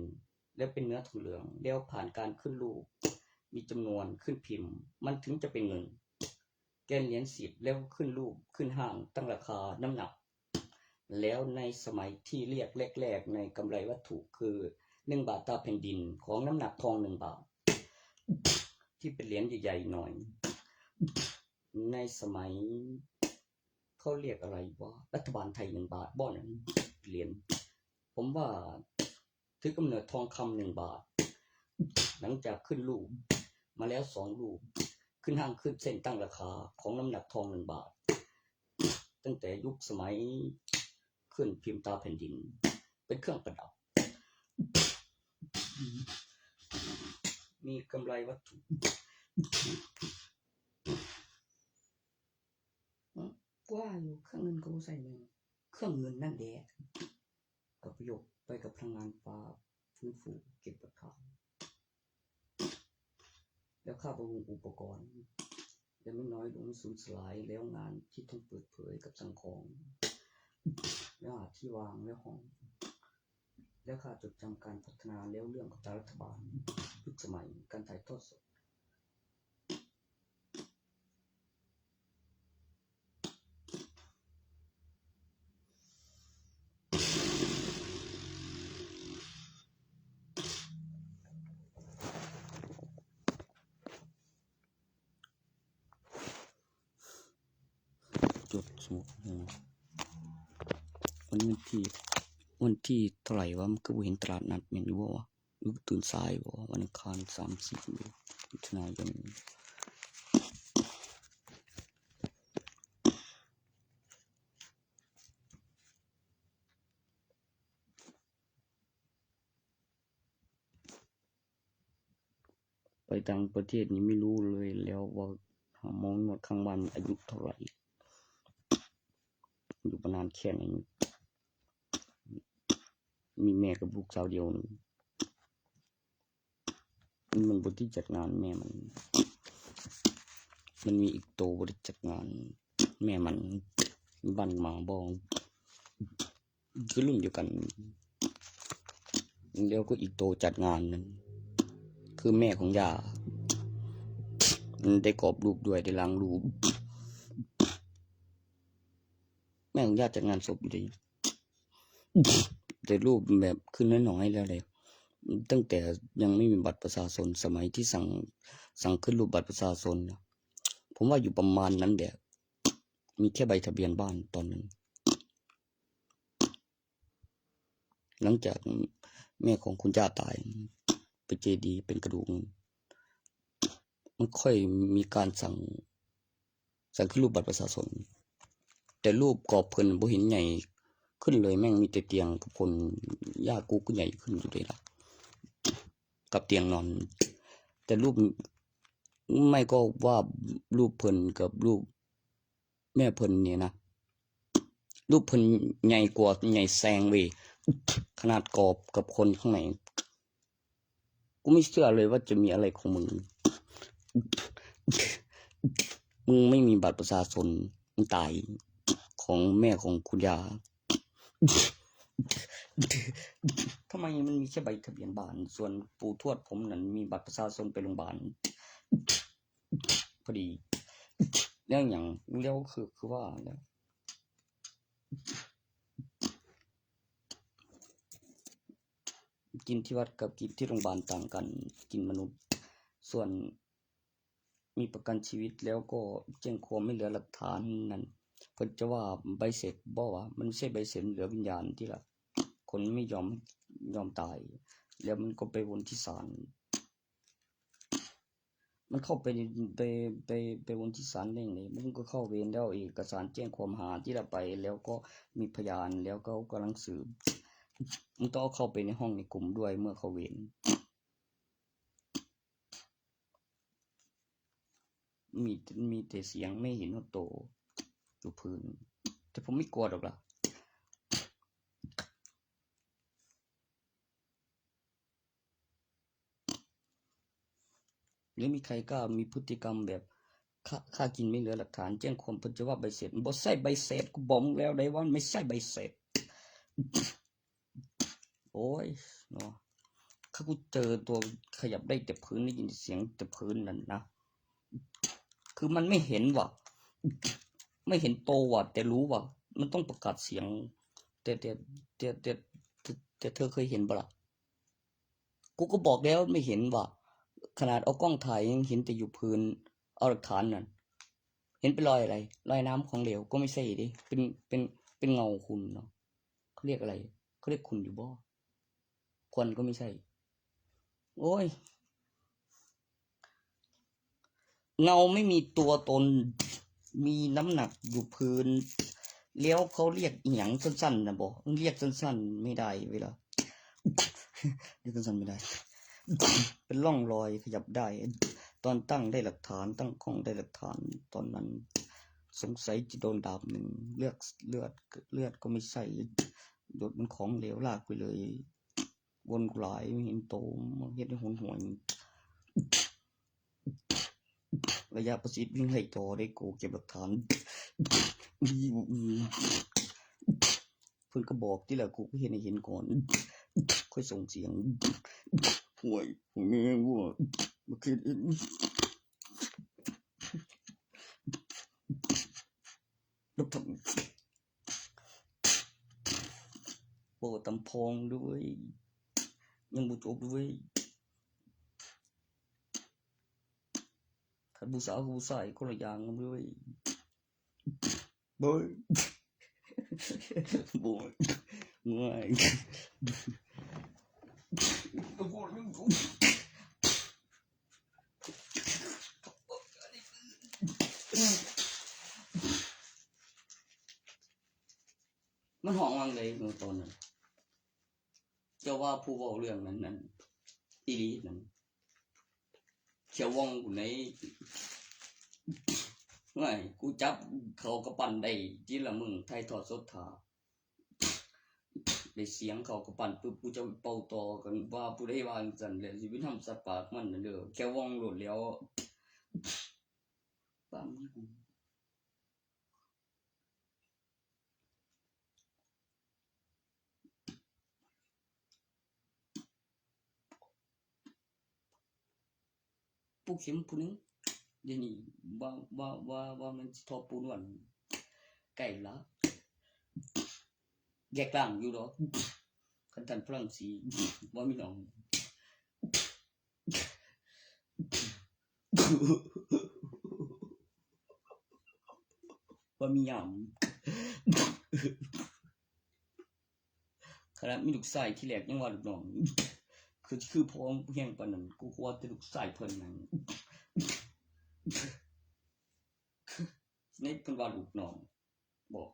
Speaker 1: แล้วเป็นเนื้อทองเหลืองแล้วผ่านการขึ้นรูปมีจำนวนขึ้นพิมพ์มันถึงจะเป็นเงิน แกนเหรียญ10แล้วขึ้นรูปขึ้นห้างตั้งราคาน้ำหนักแล้วในสมัยที่เรียกแรกๆในกำไรวัตถุคือ1 บาทตาแผ่นดินของน้ำหนักทอง1 บาทที่เป็นเหรียญใหญ่ๆหน่อยในสมัยเขาเรียกอะไรว่ารัฐบาลไทย1 บาทบ่อนั้นเหรียญผมว่าถือกำเนิดทองคำ1 บาทหลังจากขึ้นรูปมาแล้ว2 รูปขึ้นห้างขึ้นเส้นตั้งราคาของน้ำหนักทอง1 บาทตั้งแต่ยุคสมัยขึ้นพิมพ์ตาแผ่นดินเป็นเครื่องประดับมีกำไรวัตถุว่าอยู่เครื่องเงินก็ใส่หนึ่งเครื่องเงินนั่นแหละกับประโยคไปกับพลังงานฟ้าฟื้นฟูเก็บราคาแล้วค่าบำรุงอุปกรณ์ยังไม่น้อยลงสูญสลายแล้วงานที่ต้องเปิดเผยกับสังคมแล้วหาที่วางแล้วห้องแล้วค่าจดจำการพัฒนาแล้วเรื่องกับรัฐบาลยุคสมัยการถ่ายทอดสดจดสมุดวันที่เท่าไหร่วะมันก็เห็นตลาดนัดแม่นอยู่วะหรือตื่นสายบ่วันอังคาร30มิถุนายนไปต่างประเทศนี้ไม่รู้เลยแล้วว่าหาหมอนวดข้างบ้านอายุเท่าไหร่อยู่มานานแค่ไหนมีแม่กับลูกสาวเดียวมันบริจัดงานแม่มันมีอีกโตบริจัดงานแม่มันบ้านหมาบองคือรุ่นเดียวกันแล้วก็อีกโตจัดงานนั้นคือแม่ของย่าได้กอบลูกด้วยได้ล้างลูกแม่ของย่าจัดงานศพอยู่ดีแต่รูปแบบขึ้นน้อยๆแล้วเลยตั้งแต่ยังไม่มีบัตรประชาชนสมัยที่สั่งขึ้นรูปบัตรประชาชนผมว่าอยู่ประมาณนั้นแหละมีแค่ใบทะเบียนบ้านตอนนั้นหลังจากแม่ของคุณย่าตายไปเจดีย์เป็นกระดูกมันค่อยมีการสั่งขึ้นรูปบัตรประชาชนแต่รูปกรอบเพิ่นบ่เห็นใหญ่ขึ้นเลยแม่งมีแต่เตียงกับคนย่ากูก็ใหญ่ขึ้นอยู่เลยล่ะกับเตียงนอนแต่รูปไม่ก็ว่ารูปเพิ่นกับรูปแม่เพิ่นเนี่ยนะรูปเพิ่นใหญ่กว่าใหญ่แซงเว้ยขนาดกรอบกับคนข้างในกูไม่เชื่อเลยว่าจะมีอะไรของมึงไม่มีบัตรประชาชนมึงตายของแม่ของคุณยาทำไมมันมีแค่ใบทะเบียนบ้านส่วนปู่ทวดผมนั้นมีบัตรประชาชนไปโรงพยาบาลพอดีเรื่องอย่างเรียกคือว่าแล้วกินที่วัดกับกินที่โรงพยาบาลต่างกันกินมนุษย์ส่วนมีประกันชีวิตแล้วก็แจ้งความไม่เหลือหลักฐานนั้นเพิ่นจะว่าใบเสร็จบ่ว่ามันไม่ใช่ใบเสร็จเหลือวิญญาณที่ละคนไม่ยอมตายแล้วมันก็ไปวนที่ศาลมันเข้าไปวนที่ศาลได้ไงมันก็เข้าเวรแล้วเอกสารแจ้งความหาที่ละไปแล้วก็มีพยานแล้วก็กำลังสืบมันต้องเข้าไปในห้องในกลุ่มด้วยเมื่อเขาเวรมีแต่เสียงไม่เห็นว่าโตอยู่พื้นแต่ผมไม่กลัวหรอกล่ะหรือมีใครกล้ามีพฤติกรรมแบบค่ากินไม่เหลือหลักฐานแจ้งความเพิ่นจะว่าใบเสร็จบ่ใช่ใบเสร็จกูบอกแล้วได้ว่าไม่ใช่ใบเสร็จโอ้ยเนาะถ้ากูเจอตัวขยับได้แต่พื้นได้ยินเสียงแต่พื้นนั่นนะคือมันไม่เห็นว่ะ ไม่เห็นโตว่ะแต่รู้ว่ามันต้องประกาศเสียงแต่เธอเคยเห็นปะล่ะกูก็บอกแล้วไม่เห็นว่ะขนาดเอากล้องถ่ายยังเห็นแต่อยู่พื้นเอาหลักฐานนั่นเห็นเป็นรอยอะไรรอยน้ำของเหลวก็ไม่ใช่ดิเป็นเงาคุณเนาะเขาเรียกอะไรเขาเรียกคุณอยู่บ่ควันก็ไม่ใช่โอ้ยเงาไม่มีตัวตนมีน้ำหนักอยู่พื้นแล้วเขาเรียกอีหยังสั้นๆนะบอกเรียกสั้นๆไม่ได้เวลาเรียกสั้นๆไม่ได้ เป็นร่องรอยขยับได้ตอนตั้งได้หลักฐานตั้งกล้องได้หลักฐานตอนนั้นสงสัยจะโดนดาบหนึ่งเลือดก็ไม่ใช่โดดมันของเหลวลากไปเลยวนกุหลายไม่เห็นโตมาเฮ็ดให้หนหวยระยะประชิดวิ่งไล่ต่อได้กูเก็บหลักฐานเพิ่นก็บอกที่แหละกูก็เห็นให้เห็นก่อนค่อยส่งเสียงห่วยแม่งว่ามาคิดแล้วทำโปตำพองด้วยยังบุจบด้วยขัดบูสาวบูใส่คนละอย่างกันด้วยบอยบอยง่ายมันห้องวังเลยเมื่อตอนนั้นเจ้าว่าผู้เว้าเรื่องนั้นอีลีนั้นเขียวว่องกูไหนง่ายกูจับเขากระปั่นได้ทีละมึงไทยทอดสดถาได้เสียงเขากระปั่นปุ๊บกูจะเป่าต่อกันว่าผู้ใดว่าจังเลยสิไปทำสัตว์ปากมันนั่นเด้อแค่ว่องโหลดแล้วตามนี้กูผู้เข็มผู้นึงเดี๋ยวนี้ว่ามันทอปูนวันไก่ละแยกล่างอยู่ดอกคันทันฝรั่งสีว่ามีน้องว่ามียามขนาดมีลูกชายที่แรกยังว่าลูกน้องคือพ้องแห่งปานนั้นกูว่าแต่ลูกชายเพิ่นนั้นในเพิ่นว่าลูกน้องบอก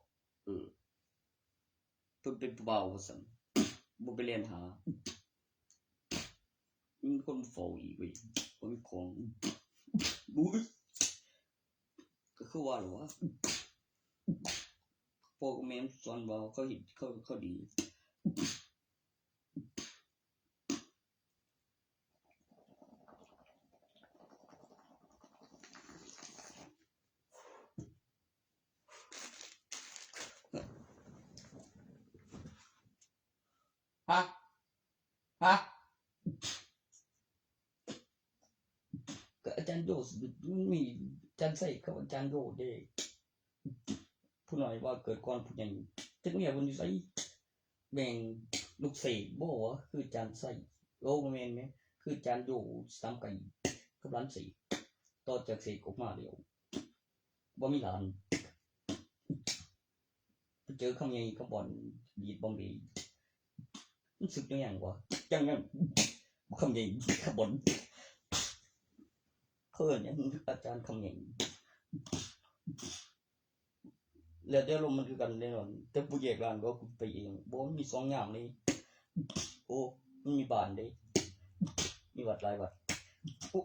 Speaker 1: เพิ่นเป็นผู้เบาว่าซั่นบ่ไปเรียนหามีคนเฝ้าอีกเว้ยบ่มีของบุ้ยก็คือว่าหรอวะพ่อกับแม่สอนว่าเขาเฮ็ดเขาดีฮะก็อาจารย์โยมีอาจารย์ใส่กับอาจารย์โยเด้ผู้น้อยว่าเกิดก่อนผู้ใหญ่จักเนี่ยเพิ่นอยู่ไสแบ่งลูกเสกบ่วะคืออาจารย์ใส่โลแม่นไหมคืออาจารย์โยสามไก่กับร้านเสกต่อจากเสกออกมาเดียวบ่มีหลานไปเจอคำใหญ่คำบ่อนบีดบอมบีรู้สึกยังไงวะจังงั้นคำใหญ่คำบ่อนเพิ่นยังอาจารย์คำใหญ่แล้วเดี๋ยวลมมันคือกันแน่นอนแต่ผู้แยกร้านก็ไปเองบ่มีสองอย่างเลยโอ้มันมีบ้านเด้มีวัดหลายวัดโอ้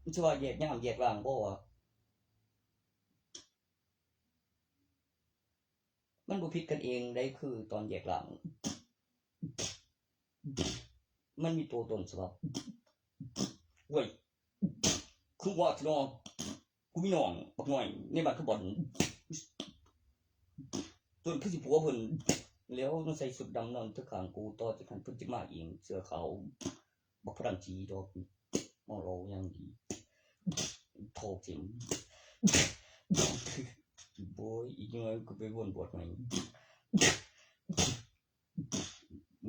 Speaker 1: มันสิว่าแยกย่ามแยกร้านบ่วะมันบ่ผิดกันเองได้คือตอนแยกร้านมันมีตัวตนสำหรับเว้ยคือว่าที่น้องกูมีน้องบักหน่อยในบ้านคือบ่อนจนคือสิผัวเพิ่นแล้วมันใส่สุดดำนอนเทื่อข้างกูต่อจากนั้นเพิ่นสิมาเองเสื้อขาวบักฝรั่งจีดอกมอรออย่างดีโทรเข็ม โบยอีกหน่อยก็ไปวนบวชใหม่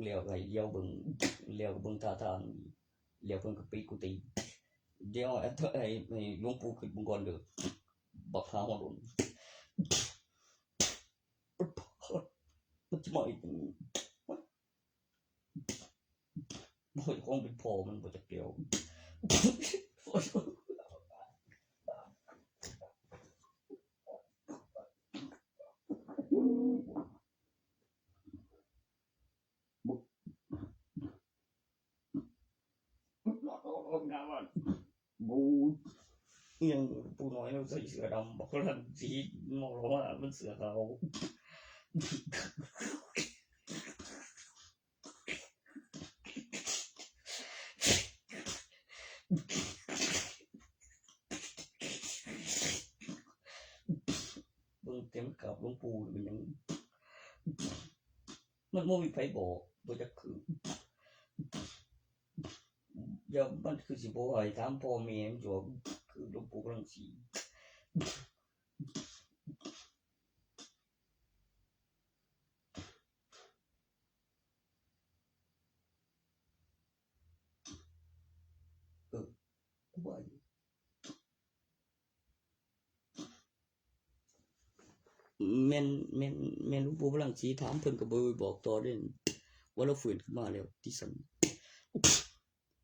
Speaker 1: เลี้ยวไงเลี้ยวเบิ่งท่าทางเลี้ยวเพิ่นก็ปิดกุฏิเดี๋ยวไอ้หลวงปู่ขึ้นบงก่อนเด้อบักหาหัวโดนมันจะมาอีกบ่อยคงเป็นพ่อมันบ่จักเดียวบูยังปูน้อยเราใส่เสื้อดำบอกว่าสีมองว่ามันเสือเขาเบิ่งเต็มกับหลวงปู่มันยังมันบ่มีไผบอกบ่จักคืออย่ามันคือสิบ่ให้ถามพ่อแม่มันอยู่คือหลวงปู่กำลังสิว่าแม่นหลวงปู่กำลังสิถามเพิ่นก็บ่บอกต่อเด้ว่าเราฟื้นขึ้นมาแล้วที่สัน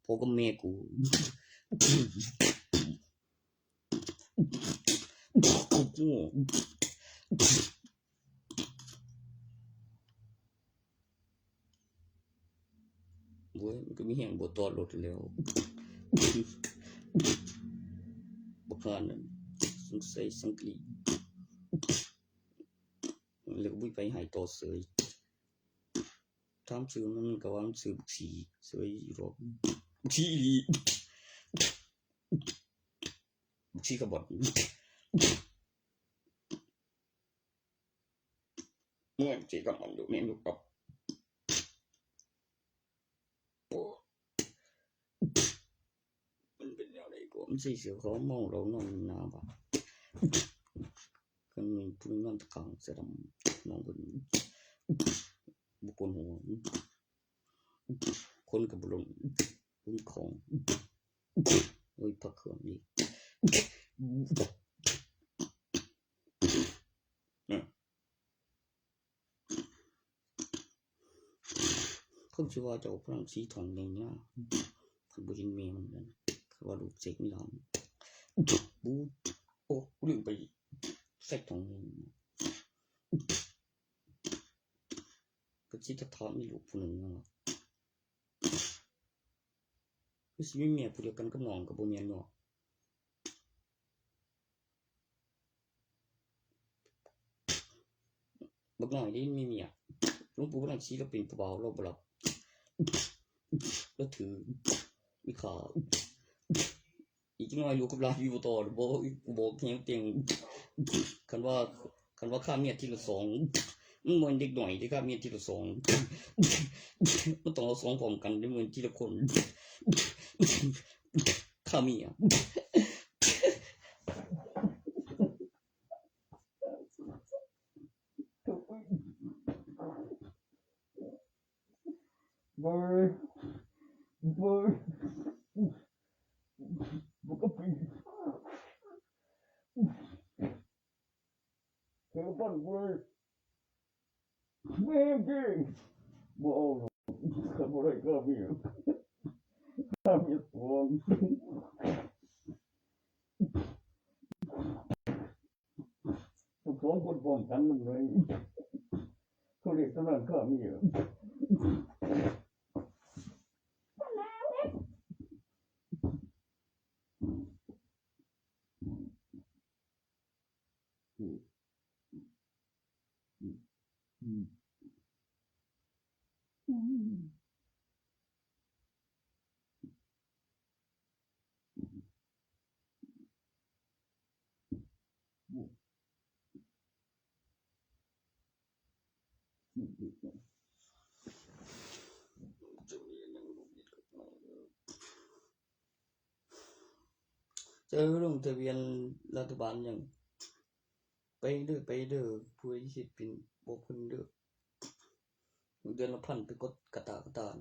Speaker 1: พ่อกับแม่กูโว้ยมันก็มีแห่งบ่ต่อรถแล้วบ่คานนั่นสงสัยสังกลีแล้วก็บ่ไปให้ต่อเสยถามชื่อมันก็ว่ามันชื่อบักสีเสยอยู่หรอกบักสีอีหลีบักสีกระบอกเมื่อสิกำลังอยู่แม่นอยู่กับมันเป็นแนวใดก็มันสิเสียเขาเมาเรานอนหน้าบ้านกันมีผู้นอนตะกางเสียดำมองเพิ่นบุคคลหัวคนกับบลงbunของโอ้ยพักเครื่องนี่เขาชื่อว่าเจ้าพลังสีทองแดงเนี่ยคือบุญเมียมันนั่นคือว่าลูกเสกนี่หลังบูโอ้ลืมไปเสกทองแดงก็ชิดจะทอดมีลูกผู้หนึ่งนั่นหรอคือสิมีเมียผู้เดียวกันกับน้องกับบ่แม่นเนาะบักน้อยนี่มีเมียหลวงปู่กำลังชี้แล้วเป็นผู้บ่าวเราบ่รับแล้วถือมีขาอีกหน่อยลูกกับหลานอยู่ต่อบ่แข็งเตียงคันว่าค่าเมียทีละ2มันบ่เด็กหน่อยที่ค่าเมียทีละ2มันต้องเอา2พร้อมกันได้เหมือนทีละคนค่าเมีย
Speaker 2: บอยบุกปีเทลปันบอยแม่เก่งบ่เอาขันบ่ได้ก็มีตัวทุกคนคนพร้อมกันมันเลยเขาเรียกตำนานข้ามี
Speaker 1: จะลงทะเบียนรัฐบาลยังไปเด้อผู้ที่สิเป็นบ่เพิ่นเด้อเดือนละพันไปกดกระตากระตาน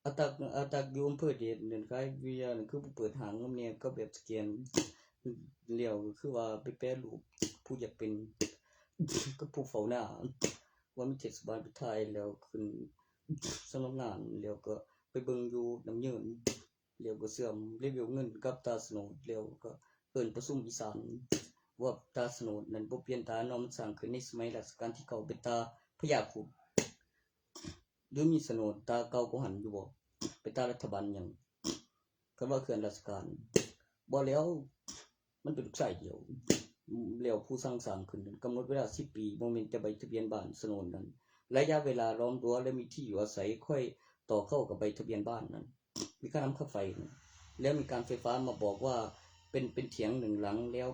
Speaker 1: อาตักอยู่อำเภอเดชเดินขายวิทยาคือเปิดหางนำเนี่ยก็แบบสแกนแล้วคือว่าไปแปรรูปผู้อยากเป็นก็ผู้เฝ้าหน้าว่ามีเทศบาลไปถ่ายแล้วขึ้นสำนักงานแล้วก็ไปเบิ่งอยู่น้ำยืนแล้วก็เสื่อมรีวิวเงินกับตาสโนดแล้วก็เอิ้นประชุมอีสานว่าตาสโนดนั้นบ่เปลี่ยนตาเนาะมันสร้างขึ้นในสมัยรัชกาลที่9เป็นตาพญาครุฑหรือมีโฉนดตาเก่าก็หันอยู่บ่เป็นตารัฐบาลหยังคันว่าเขื่อนราชการบ่แล้วมันเป็นลูกชายเดียวแล้วผู้สร้างสร้างขึ้นกำหนดเวลา10ปีบ่แม่นแต่ใบทะเบียนบ้านโฉนดนั้นระยะเวลาล้อมรั้วและมีที่อยู่อาศัยค่อยต่อเข้ากับใบทะเบียนบ้านนั้นมีค่าน้ำค่าไฟแล้วมีการไฟฟ้ามาบอกว่าเป็นเถียง1หลังแล้ว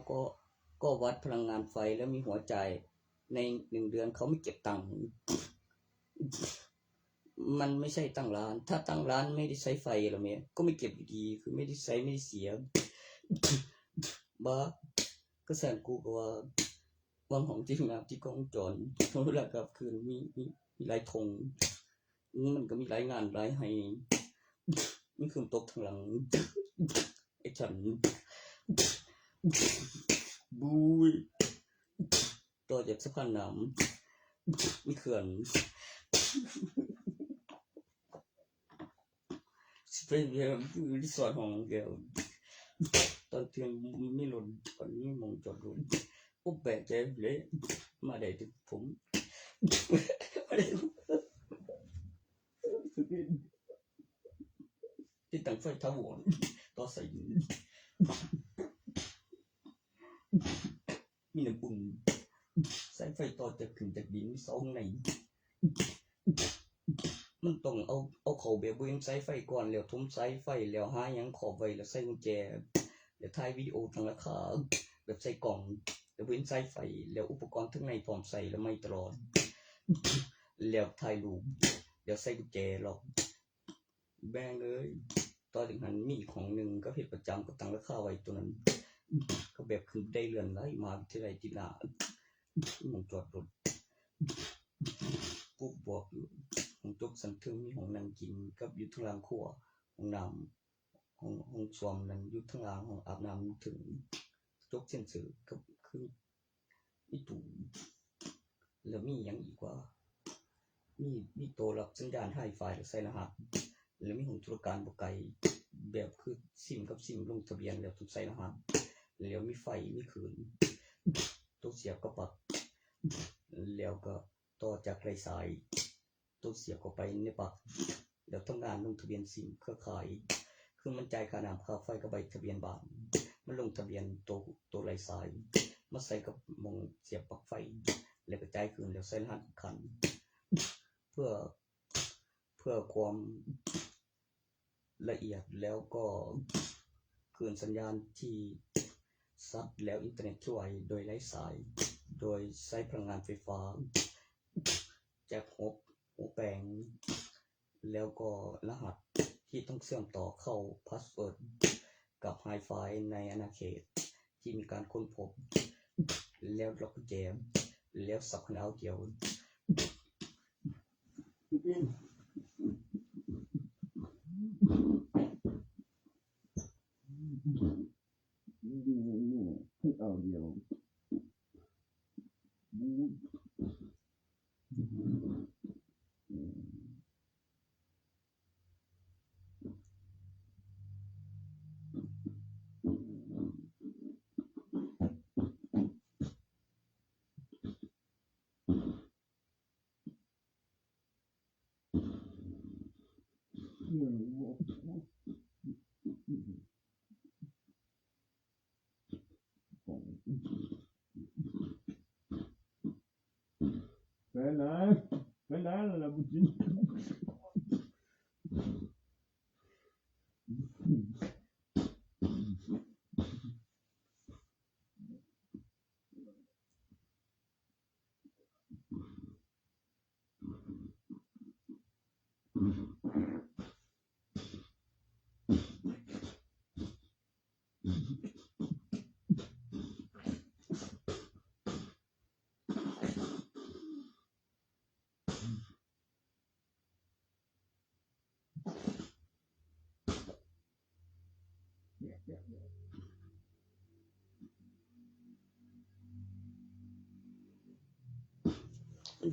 Speaker 1: ก็วัดพลังงานไฟแล้วมีหัวจ่ายใน1เดือนเขาไม่เก็บตังค์มันไม่ใช่ตั้งร้านถ้าตั้งร้านไม่ได้ใช้ไฟหรอกแม่ก็ไม่เก็บอยู่ดีคือไม่ได้ใช้ไม่ได้เสียบ้าก็แสนกูก็ว่าวังของจริงนะที่กองจรเวลากลับคืนมีหลายธงมันก็มีหลายงานหลายให้มันคือตกทางหลังไอ้ฉันบุยต่อจากสะพานน้ำมีเขื่อนเป็นรีสอร์ทของแกตอนเที่ยงมีรถตอนนี้มองจอดรถปุ๊บแบกใจเลยมาได้ถึงผมที่ตั้งไฟท้าวรต่อใส่มีน้ำปุ่นสายไฟต่อจากขึ้นจากดินมีเสาข้างในมันต้องเอาเข้าแบบเบิ่งสายไฟก่อนแล้วทุ้มสายไฟแล้วหาหยังขอบไว้แล้วใส่กุญแจแล้วถ่ายวิดีโอทั้งราคาแบบใส่กล่องแล้วเว้นสายไฟแล้วอุปกรณ์ทั้งในพร้อมใส่แล้วไม่ตลอดแล้วถ่ายรูปแล้วใส่กุญแจล็อกแบ่งเลยต่อจากนั้นมีของหนึ่งก็เฮ็ดประจำก็ตั้งราคาไว้ตัวนั้นก็แบบคือได้เรือนไล่มาที่ไรที่หน้าหม้องจอดรถปุ๊บบอกอยู่ห้องจกสันทึงมีห้องนั่งกินกับอยู่ทางหลังครัวห้องน้ำห้องส้วมนั้นอยู่ทางหลังห้องอาบน้ำถึงจกเซ็นเซอร์ก็คือมีตู้แล้วมีหยังอีกว่ามีโตวรับสัญญาณ Hi-Fi แล้วใส่รหัสแล้วมีห้องธุรการบ่ไกลแบบคือซิมกับซิมลงทะเบียนแล้วถูกใส่รหัสแล้วมีไฟมีคืนตัวเสียบกับปลั๊กแล้วก็ต่อจากไรสายตัวเสียบเข้าไปในปลั๊กแล้วทำงานลงทะเบียนซิมเครือข่ายคือมันจ่ายค่าน้ำค่าไฟกับใบทะเบียนบ้านมันลงทะเบียนตัวไรสายมาใส่กับมงเสียบปลั๊กไฟแล้วก็จ่ายคืนแล้วใส่รหัสคันเพื่อความละเอียดแล้วก็คืนสัญญาณที่ซัดแล้วอินเทอร์เน็ตช่วยโดยไร้สายโดยใช้พลังงานไฟฟ้าจากหัวแปลงแล้วก็รหัสที่ต้องเชื่อมต่อเข้าพาสเวิร์ดกับ Hi-Fi ในอาณาเขตที่มีการค้นพบแล้วล็อกกุญแจแล้วสับขนาวเกี่ยว
Speaker 2: เอาเดียวไปไหนล่ะบุญจิ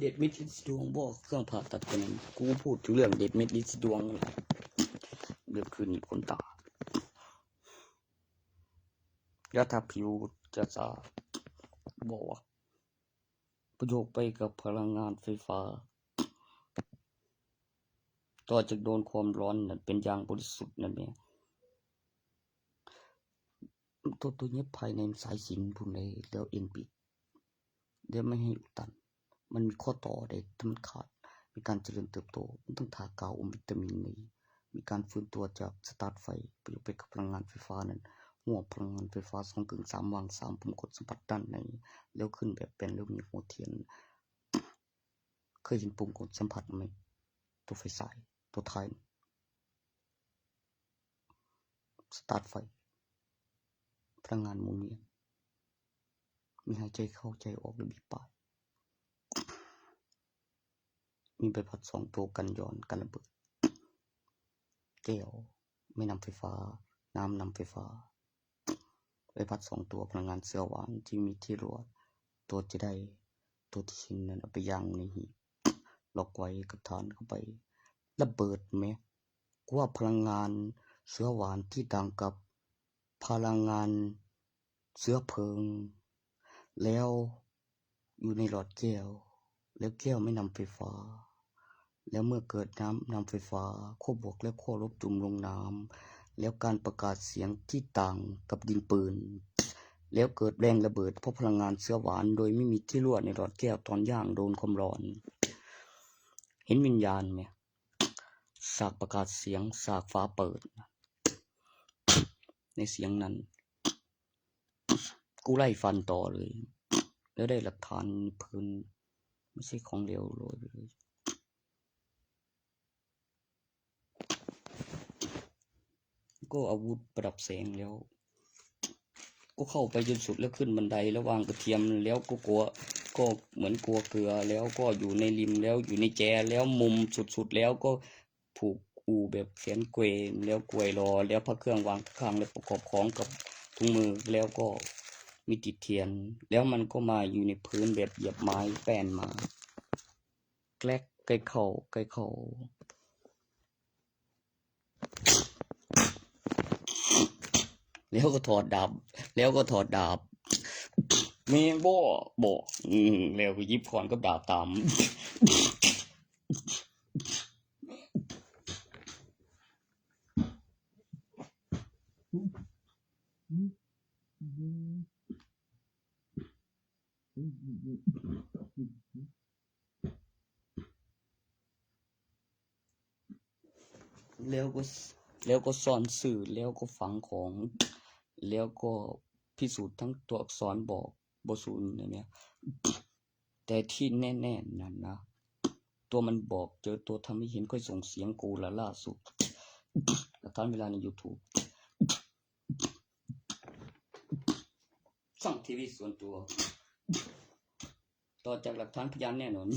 Speaker 1: เด็ดเม็ดลิดดวงบอกเครื่องผ่าตัดกันนั้นกูพูดถึงเรื่องเด็ดเม็ดลิดดวงนี่แหละเรื่องคืนนี้คนตาแล้วถ้าผิวจะสะอาดบอกว่าประโยคไปกับพลังงานไฟฟ้าต่อจากโดนความร้อนนั่นเป็นอย่างบริสุทธิ์นั่นเองตัวนี้ภายในสายสิญจน์พวกนี้แล้วเอ็นปิดเดี๋ยวไม่ให้อุดตันมันมีข้อต่อได้ถ้ามันขาดมีการเจริญเติบโตมันต้องทากาววิตามินนี้มีการฟื้นตัวจากสตาร์ทไฟประโยชน์ไปกับพลังงานไฟฟ้านั้นหัวพลังงานไฟฟ้า2 กึ่ง 3 วาง3ปุ่มกดสัมผัสด้านในแล้วขึ้นแบบเป็นแล้วมีหัวเทียนเคยเห็นปุ่มกดสัมผัสไหมตัวไฟสายตัวท้ายสตาร์ทไฟพลังงานหมุนเวียนมีหายใจเข้าใจออกและบีบปากมีใบพัด2 ตัวกันย้อนกันระเบิดแก้วไม่นำไฟฟ้าน้ำนำไฟฟ้าใบพัด2 ตัวพลังงานเสือหวานที่มีที่รวดตัวจะได้ตัวที่ชิ้นนั้นเอาไปย่างในหีบล็อกไว้กับฐานเข้าไประเบิดไหมกูว่าพลังงานเสือหวานที่ต่างกับพลังงานเสือเพลิงแล้วอยู่ในหลอดแก้วแล้วแก้วไม่นำไฟฟ้าแล้วเมื่อเกิดน้ำนำไฟฟ้าขั้วบวกและขั้วลบจุ่มลงน้ำแล้วการประกาศเสียงที่ต่างกับดินปืนแล้วเกิดแรงระเบิดเพราะพลังงานเสือหวานโดยไม่มีที่รั่วในหลอดแก้วตอนย่างโดนความร้อนเห็นวิญญาณไหมสากประกาศเสียงสากฟ้าเปิดในเสียงนั้นกูไล่ฟันต่อเลยแล้วได้หลักฐานพื้นไม่ใช่ของเหลวโรยไปเลยก็อาวุธประดับแสงแล้วก็เข้าไปจนสุดแล้วขึ้นบันไดแล้ววางกระเทียมแล้วก็กลัวก็เหมือนกลัวเกลือแล้วก็อยู่ในริมแล้วอยู่ในแจแล้วมุมสุดๆแล้วก็ผูกอูแบบแขนเกวแล้วกวยรอแล้วพระเครื่องวางข้างแล้วประกอบของกับถุงมือแล้วก็มีติดเทียนแล้วมันก็มาอยู่ในพื้นแบบเหยียบไม้แป้นมาแกลกใกล้เข้าแล้วก็ถอดดาบเมงบ่บอกแล้วก็ยิบขอนกับดาบตามแล้วก็ซ่อนสื่อแล้วก็ฝังของแล้วก็พิสูจน์ทั้งตัวอักษรบอกบ่ศูนย์เนี่ยแต่ที่แน่ๆนั่นนะตัวมันบอกเจอตัวทำให้เห็นค่อยส่งเสียงกูละล่าสุดหลักฐานเวลาใน YouTube ช่องทีวีส่วนตัวต่อจากหลักฐานพยานแน่นอน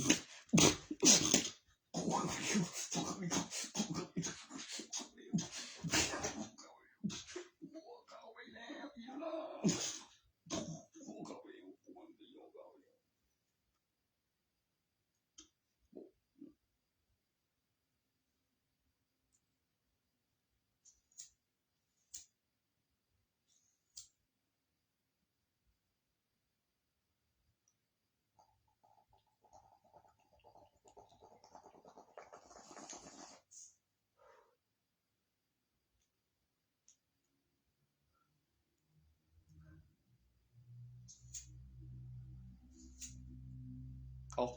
Speaker 1: เอา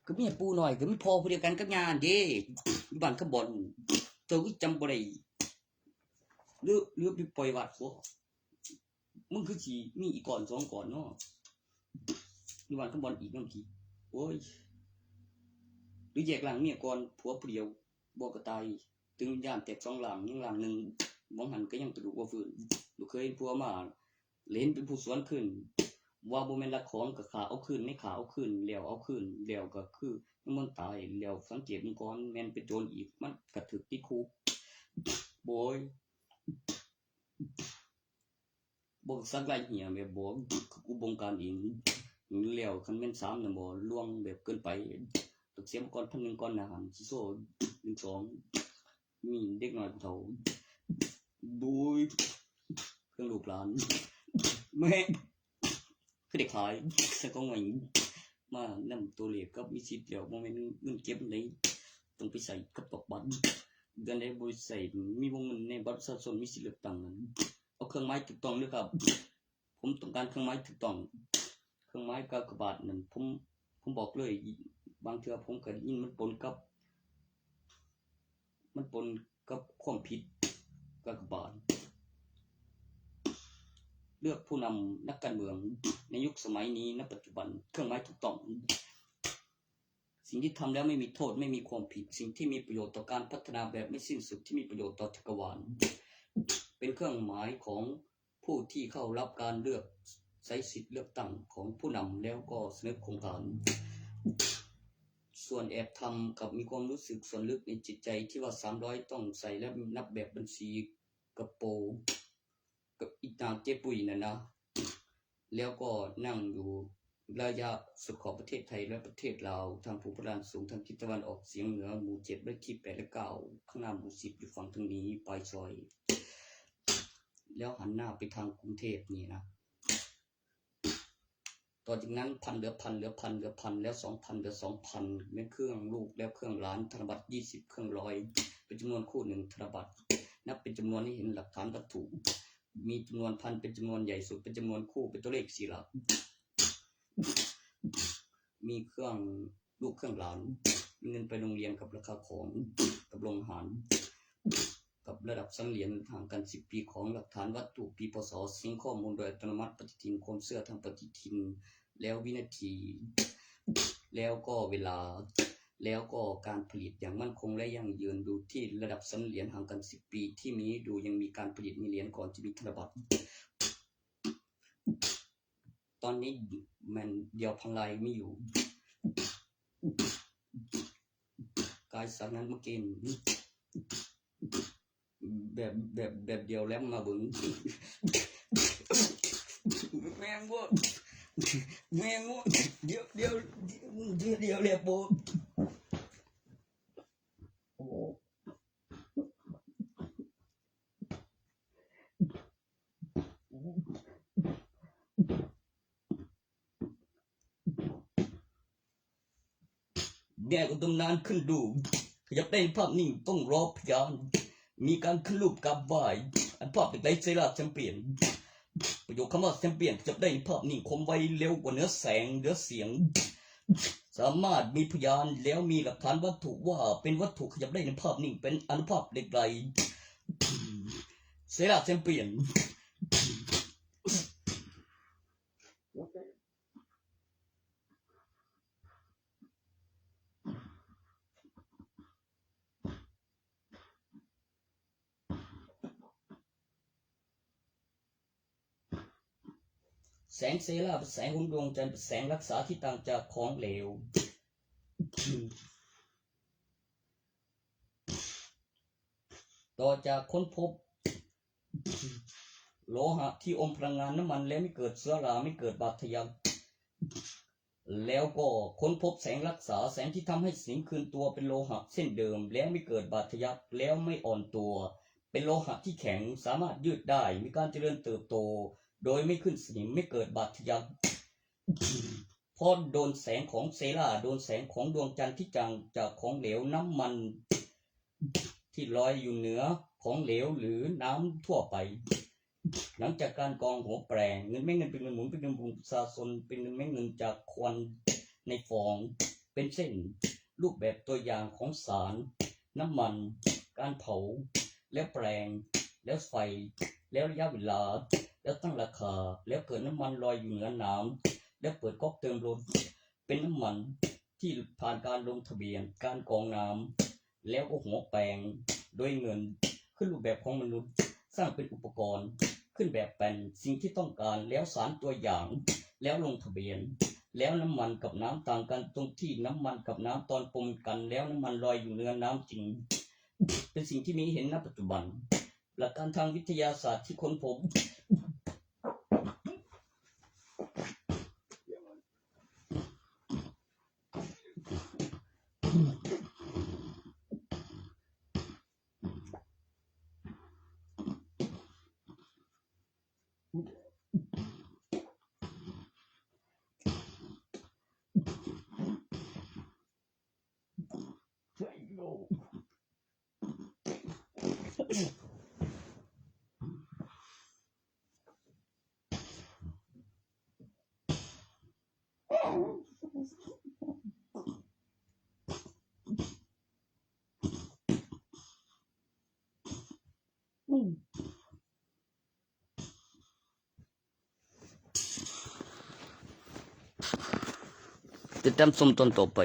Speaker 1: ก็มีปูหน่อยก็มีพอผู้เดียวกันกับงานเด้อยู่บ้านขบอนเธอก็จำบ่ได้หรือไปปล่อยวัดบ่มึงคือสิมีอีกก่อน2 ก่อนเนาะอยู่บ้านขบอนอีกนำทีโอ้ยหรือแยกหลังเมียก่อนผัวผู้เดียวบ่ก็ตายถึงวิญญาณแตก2 หลังยังหลังหนึ่งบ่หันก็ยังกระดูกบ่ฟื้น ลูกเคยพัวมาเล่นเป็นผู้สวนขึ้นว่าบ่แม่นละของก็ขาเอาขึ้นไม่ขาเอาขึ้นแล้วเอาขึ้นแล้วก็คือมันตายแล้วสังเกตมันก่อนแม่นเป็นโจรอีกมันก็ถึกติดคุกโบยบ่สักไรเหียแบบบ่กูบงการเองแล้วคันแม่น3น่ะบ่ล่วงแบบเกินไปตึกเสียมก่อน1,000ก่อนอาหารสิโซ1 2มีเด็กน้อยผู้เฒ่าโบยเครื่องลูกหลานแม่คือได้ขายใส่กล่องไว้มานำตัวเลขกับมีสิทธิ์แล้วบ่แม่นเงินเก็บไหนต้องไปใส่กับตอกบัตรเดือนใดบ่ใส่มีวงเงินในบัตรประชาชนมีสิทธิ์เลือกตั้งนั้นเอาเครื่องหมายถูกต้องเด้อครับผมต้องการเครื่องหมายถูกต้องเครื่องหมายกากบาทนั่นผมบอกเลยบางเทื่อผมก็ได้ยินมันปนกับความผิดกากบาทเลือกผู้นำนักการเมืองในยุคสมัยนี้ณปัจจุบันเครื่องหมายถูกต้องสิ่งที่ทำแล้วไม่มีโทษไม่มีความผิดสิ่งที่มีประโยชน์ต่อการพัฒนาแบบไม่สิ้นสุดที่มีประโยชน์ต่อจักรวาลเป็นเครื่องหมายของผู้ที่เข้ารับการเลือกใช้สิทธิเลือกตั้งของผู้นำแล้วก็เสนอโครงการส่วนแอบทำกับมีความรู้สึกส่วนลึกในจิตใจที่ว่า300ต้องใส่และนับแบบบัญชีกระโปรงกับอีตาเจ๊ปุยน่ะนะแล้วก็นั่งอยู่ระยะสุดขอบประเทศไทยและประเทศลาวทางภูพานสูงทางทิศตะวันออกเฉียงเหนือหมู่7และที่8และ9ข้างหน้าหมู่10อยู่ฝั่งทางนี้ปลายซอยแล้วหันหน้าไปทางกรุงเทพนี่นะต่อจากนั้น1,000เหลือ1,000เหลือ1,000เหลือ1,000แล้ว2,000เหลือ2,000เป็นเครื่องลูกแล้วเครื่องหลานธนบัตร20เครื่องร้อยเป็นจำนวนคู่1ธนบัตรนับเป็นจำนวนให้เห็นหลักฐานวัตถุมีจำนวนพันเป็นจำนวนใหญ่สุดเป็นจำนวนคู่เป็นตัวเลข4หลักมีเครื่องลูกเครื่องหลานมีเงินไปโรงเรียนกับราคาของกับโรงอาหารกับระดับชั้นเรียนห่างกัน10 ปีของหลักฐานวัตถุปีพศซิงข้อมูลโดยอัตโนมัติปฏิทินความเชื่อทางปฏิทินแล้ววินาทีแล้วก็เวลาแล้วก็การผลิตอย่างมั่นคงและยั่งยืนดูที่ระดับชั้นเหรียญห่างกัน10 ปีที่มีดูยังมีการผลิตมีเหรียญก่อนที่มีธนบัตรตอนนี้มันเดียวพังลายไม่อยู่กายสักนั้นเมื่อกี้แบบเดียวแล้วมาบึงแม่งบ่เดี๋ยวเลยโบ
Speaker 2: โอ้
Speaker 1: แง่ก็ต้องนานขึ้นดูขยับได้ภาพนิ่งต้องรอพยานมีการขึ้นรูปกับไหวอันภาพเด็กไรเซราแชมเปี้ยนประโยคคำว่าแชมเปี้ยนขยับได้ภาพนิ่งคมไวเร็วกว่าเนื้อแสงเนื้อเสียงสามารถมีพยานแล้วมีหลักฐานวัตถุว่าเป็นวัตถุขยับได้ในภาพนิ่งเป็นอนุภาพเหล็กไหลเซราแชมเปี้ยนแสงเซราเป็นแสงของดวงจันทร์เป็นแสงรักษาที่ต่างจากของเหลวต่อจากค้นพบโลหะที่อมพลังงานน้ำมันแล้วไม่เกิดเชื้อราไม่เกิดบาดทะยักแล้วก็ค้นพบแสงรักษาแสงที่ทำให้สิงคืนตัวเป็นโลหะเส้นเดิมแล้วไม่เกิดบาดทะยักแล้วไม่อ่อนตัวเป็นโลหะที่แข็งสามารถยืดได้มีการเจริญเติบโตโดยไม่ขึ้นสนิมไม่เกิดบาดทะยักเพราะโดนแสงของเซราโดนแสงของดวงจันทร์ที่จางจากของเหลวน้ำมันที่ลอยอยู่เหนือของเหลวหรือน้ำทั่วไปหลังจากการกองหัวแปรเงินไม่เงินเป็นเงินหมุนเป็นเงินบุญประชาชนเป็นเงินไม่เงินจากควันในฟองเป็นเส้นรูปแบบตัวอย่างของสารน้ำมันการเผาแล้วแปลงแล้วไฟแล้วระยะเวลาแล้วตั้งราคาแล้วเกิดน้ำมันลอยอยู่เหนือน้ำแล้วเปิดก๊อกเติมลมเป็นน้ำมันที่ผ่านการลงทะเบียนการกรองน้ำแล้วก็หัวแปลงโดยเงินขึ้นรูปแบบของมนุษย์สร้างเป็นอุปกรณ์ขึ้น ขึ้นแบบแปนสิ่งที่ต้องการแล้วสารตัวอย่างแล้วลงทะเบียนแล้วน้ำมันกับน้ำต่างกันตรงที่น้ำมันกับน้ำตอนปนกันแล้วน้ำมันลอยอยู่เหนือน้ำจริงเป็นสิ่งที่มีเห็นณปัจจุบันหลักการทางวิทยาศาสตร์ที่ค้นพบติดตามชมตอนต่อไป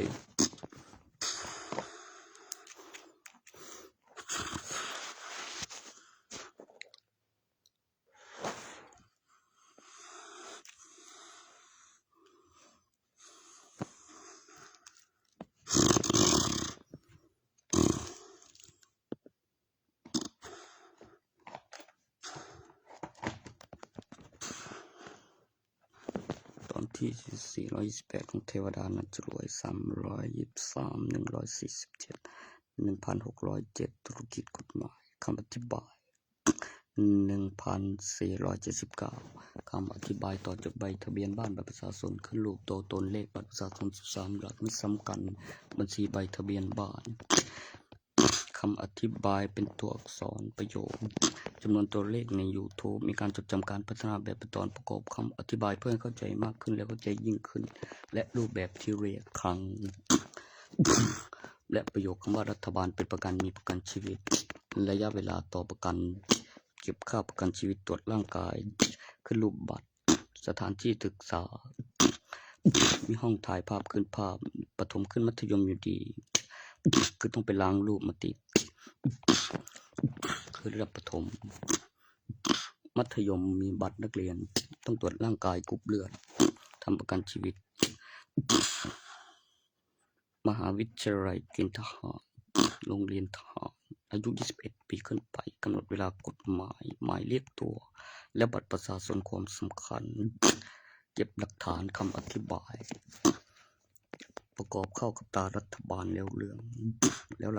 Speaker 1: ตอนที่428ของเทวดานัจรวย323 147 1607ธุรกิจกฎหมายคำอธิบาย1479คำอธิบายต่อจากใบทะเบียนบ้านบัตรประชาชนขึ้นรูปตัวตนเลขบัตรประชาชน13หลักมิตรสำคัญบัญชีใบทะเบียนบ้านคำอธิบายเป็นตัวอักษรประโยคจำนวนตัวเลขใน YouTube มีการจดจำการพัฒนาแบบเป็นตอนประกอบคำอธิบายเพื่อให้เข้าใจมากขึ้นและเข้าใจยิ่งขึ้นและรูปแบบที่เรียกครั้ง และประโยคคำว่ารัฐบาลเป็นประกันมีประกันชีวิตระยะเวลาต่อประกันเก็บค่าประกันชีวิตตรวจร่างกายขึ้นรูปบัตรสถานที่ศึกษามีห้องถ่ายภาพขึ้นภาพประถมขึ้นมัธยมอยู่ดีคือต้องไปล้างรูปมาติดคือระดับประถมมัธยมมีบัตรนักเรียนต้องตรวจร่างกายกรุ๊ปเลือดทำประกันชีวิตมหาวิทยาลัยเกณฑ์ทหารโรงเรียนทหารอายุ21ปีขึ้นไปกำหนดเวลากฎหมายหมายเรียกตัวและบัตรประชาชนความสำคัญเก็บหลักฐานคำอธิบายประกอบเข้ากับตารัฐบาลแล้วเรื่องแล้ว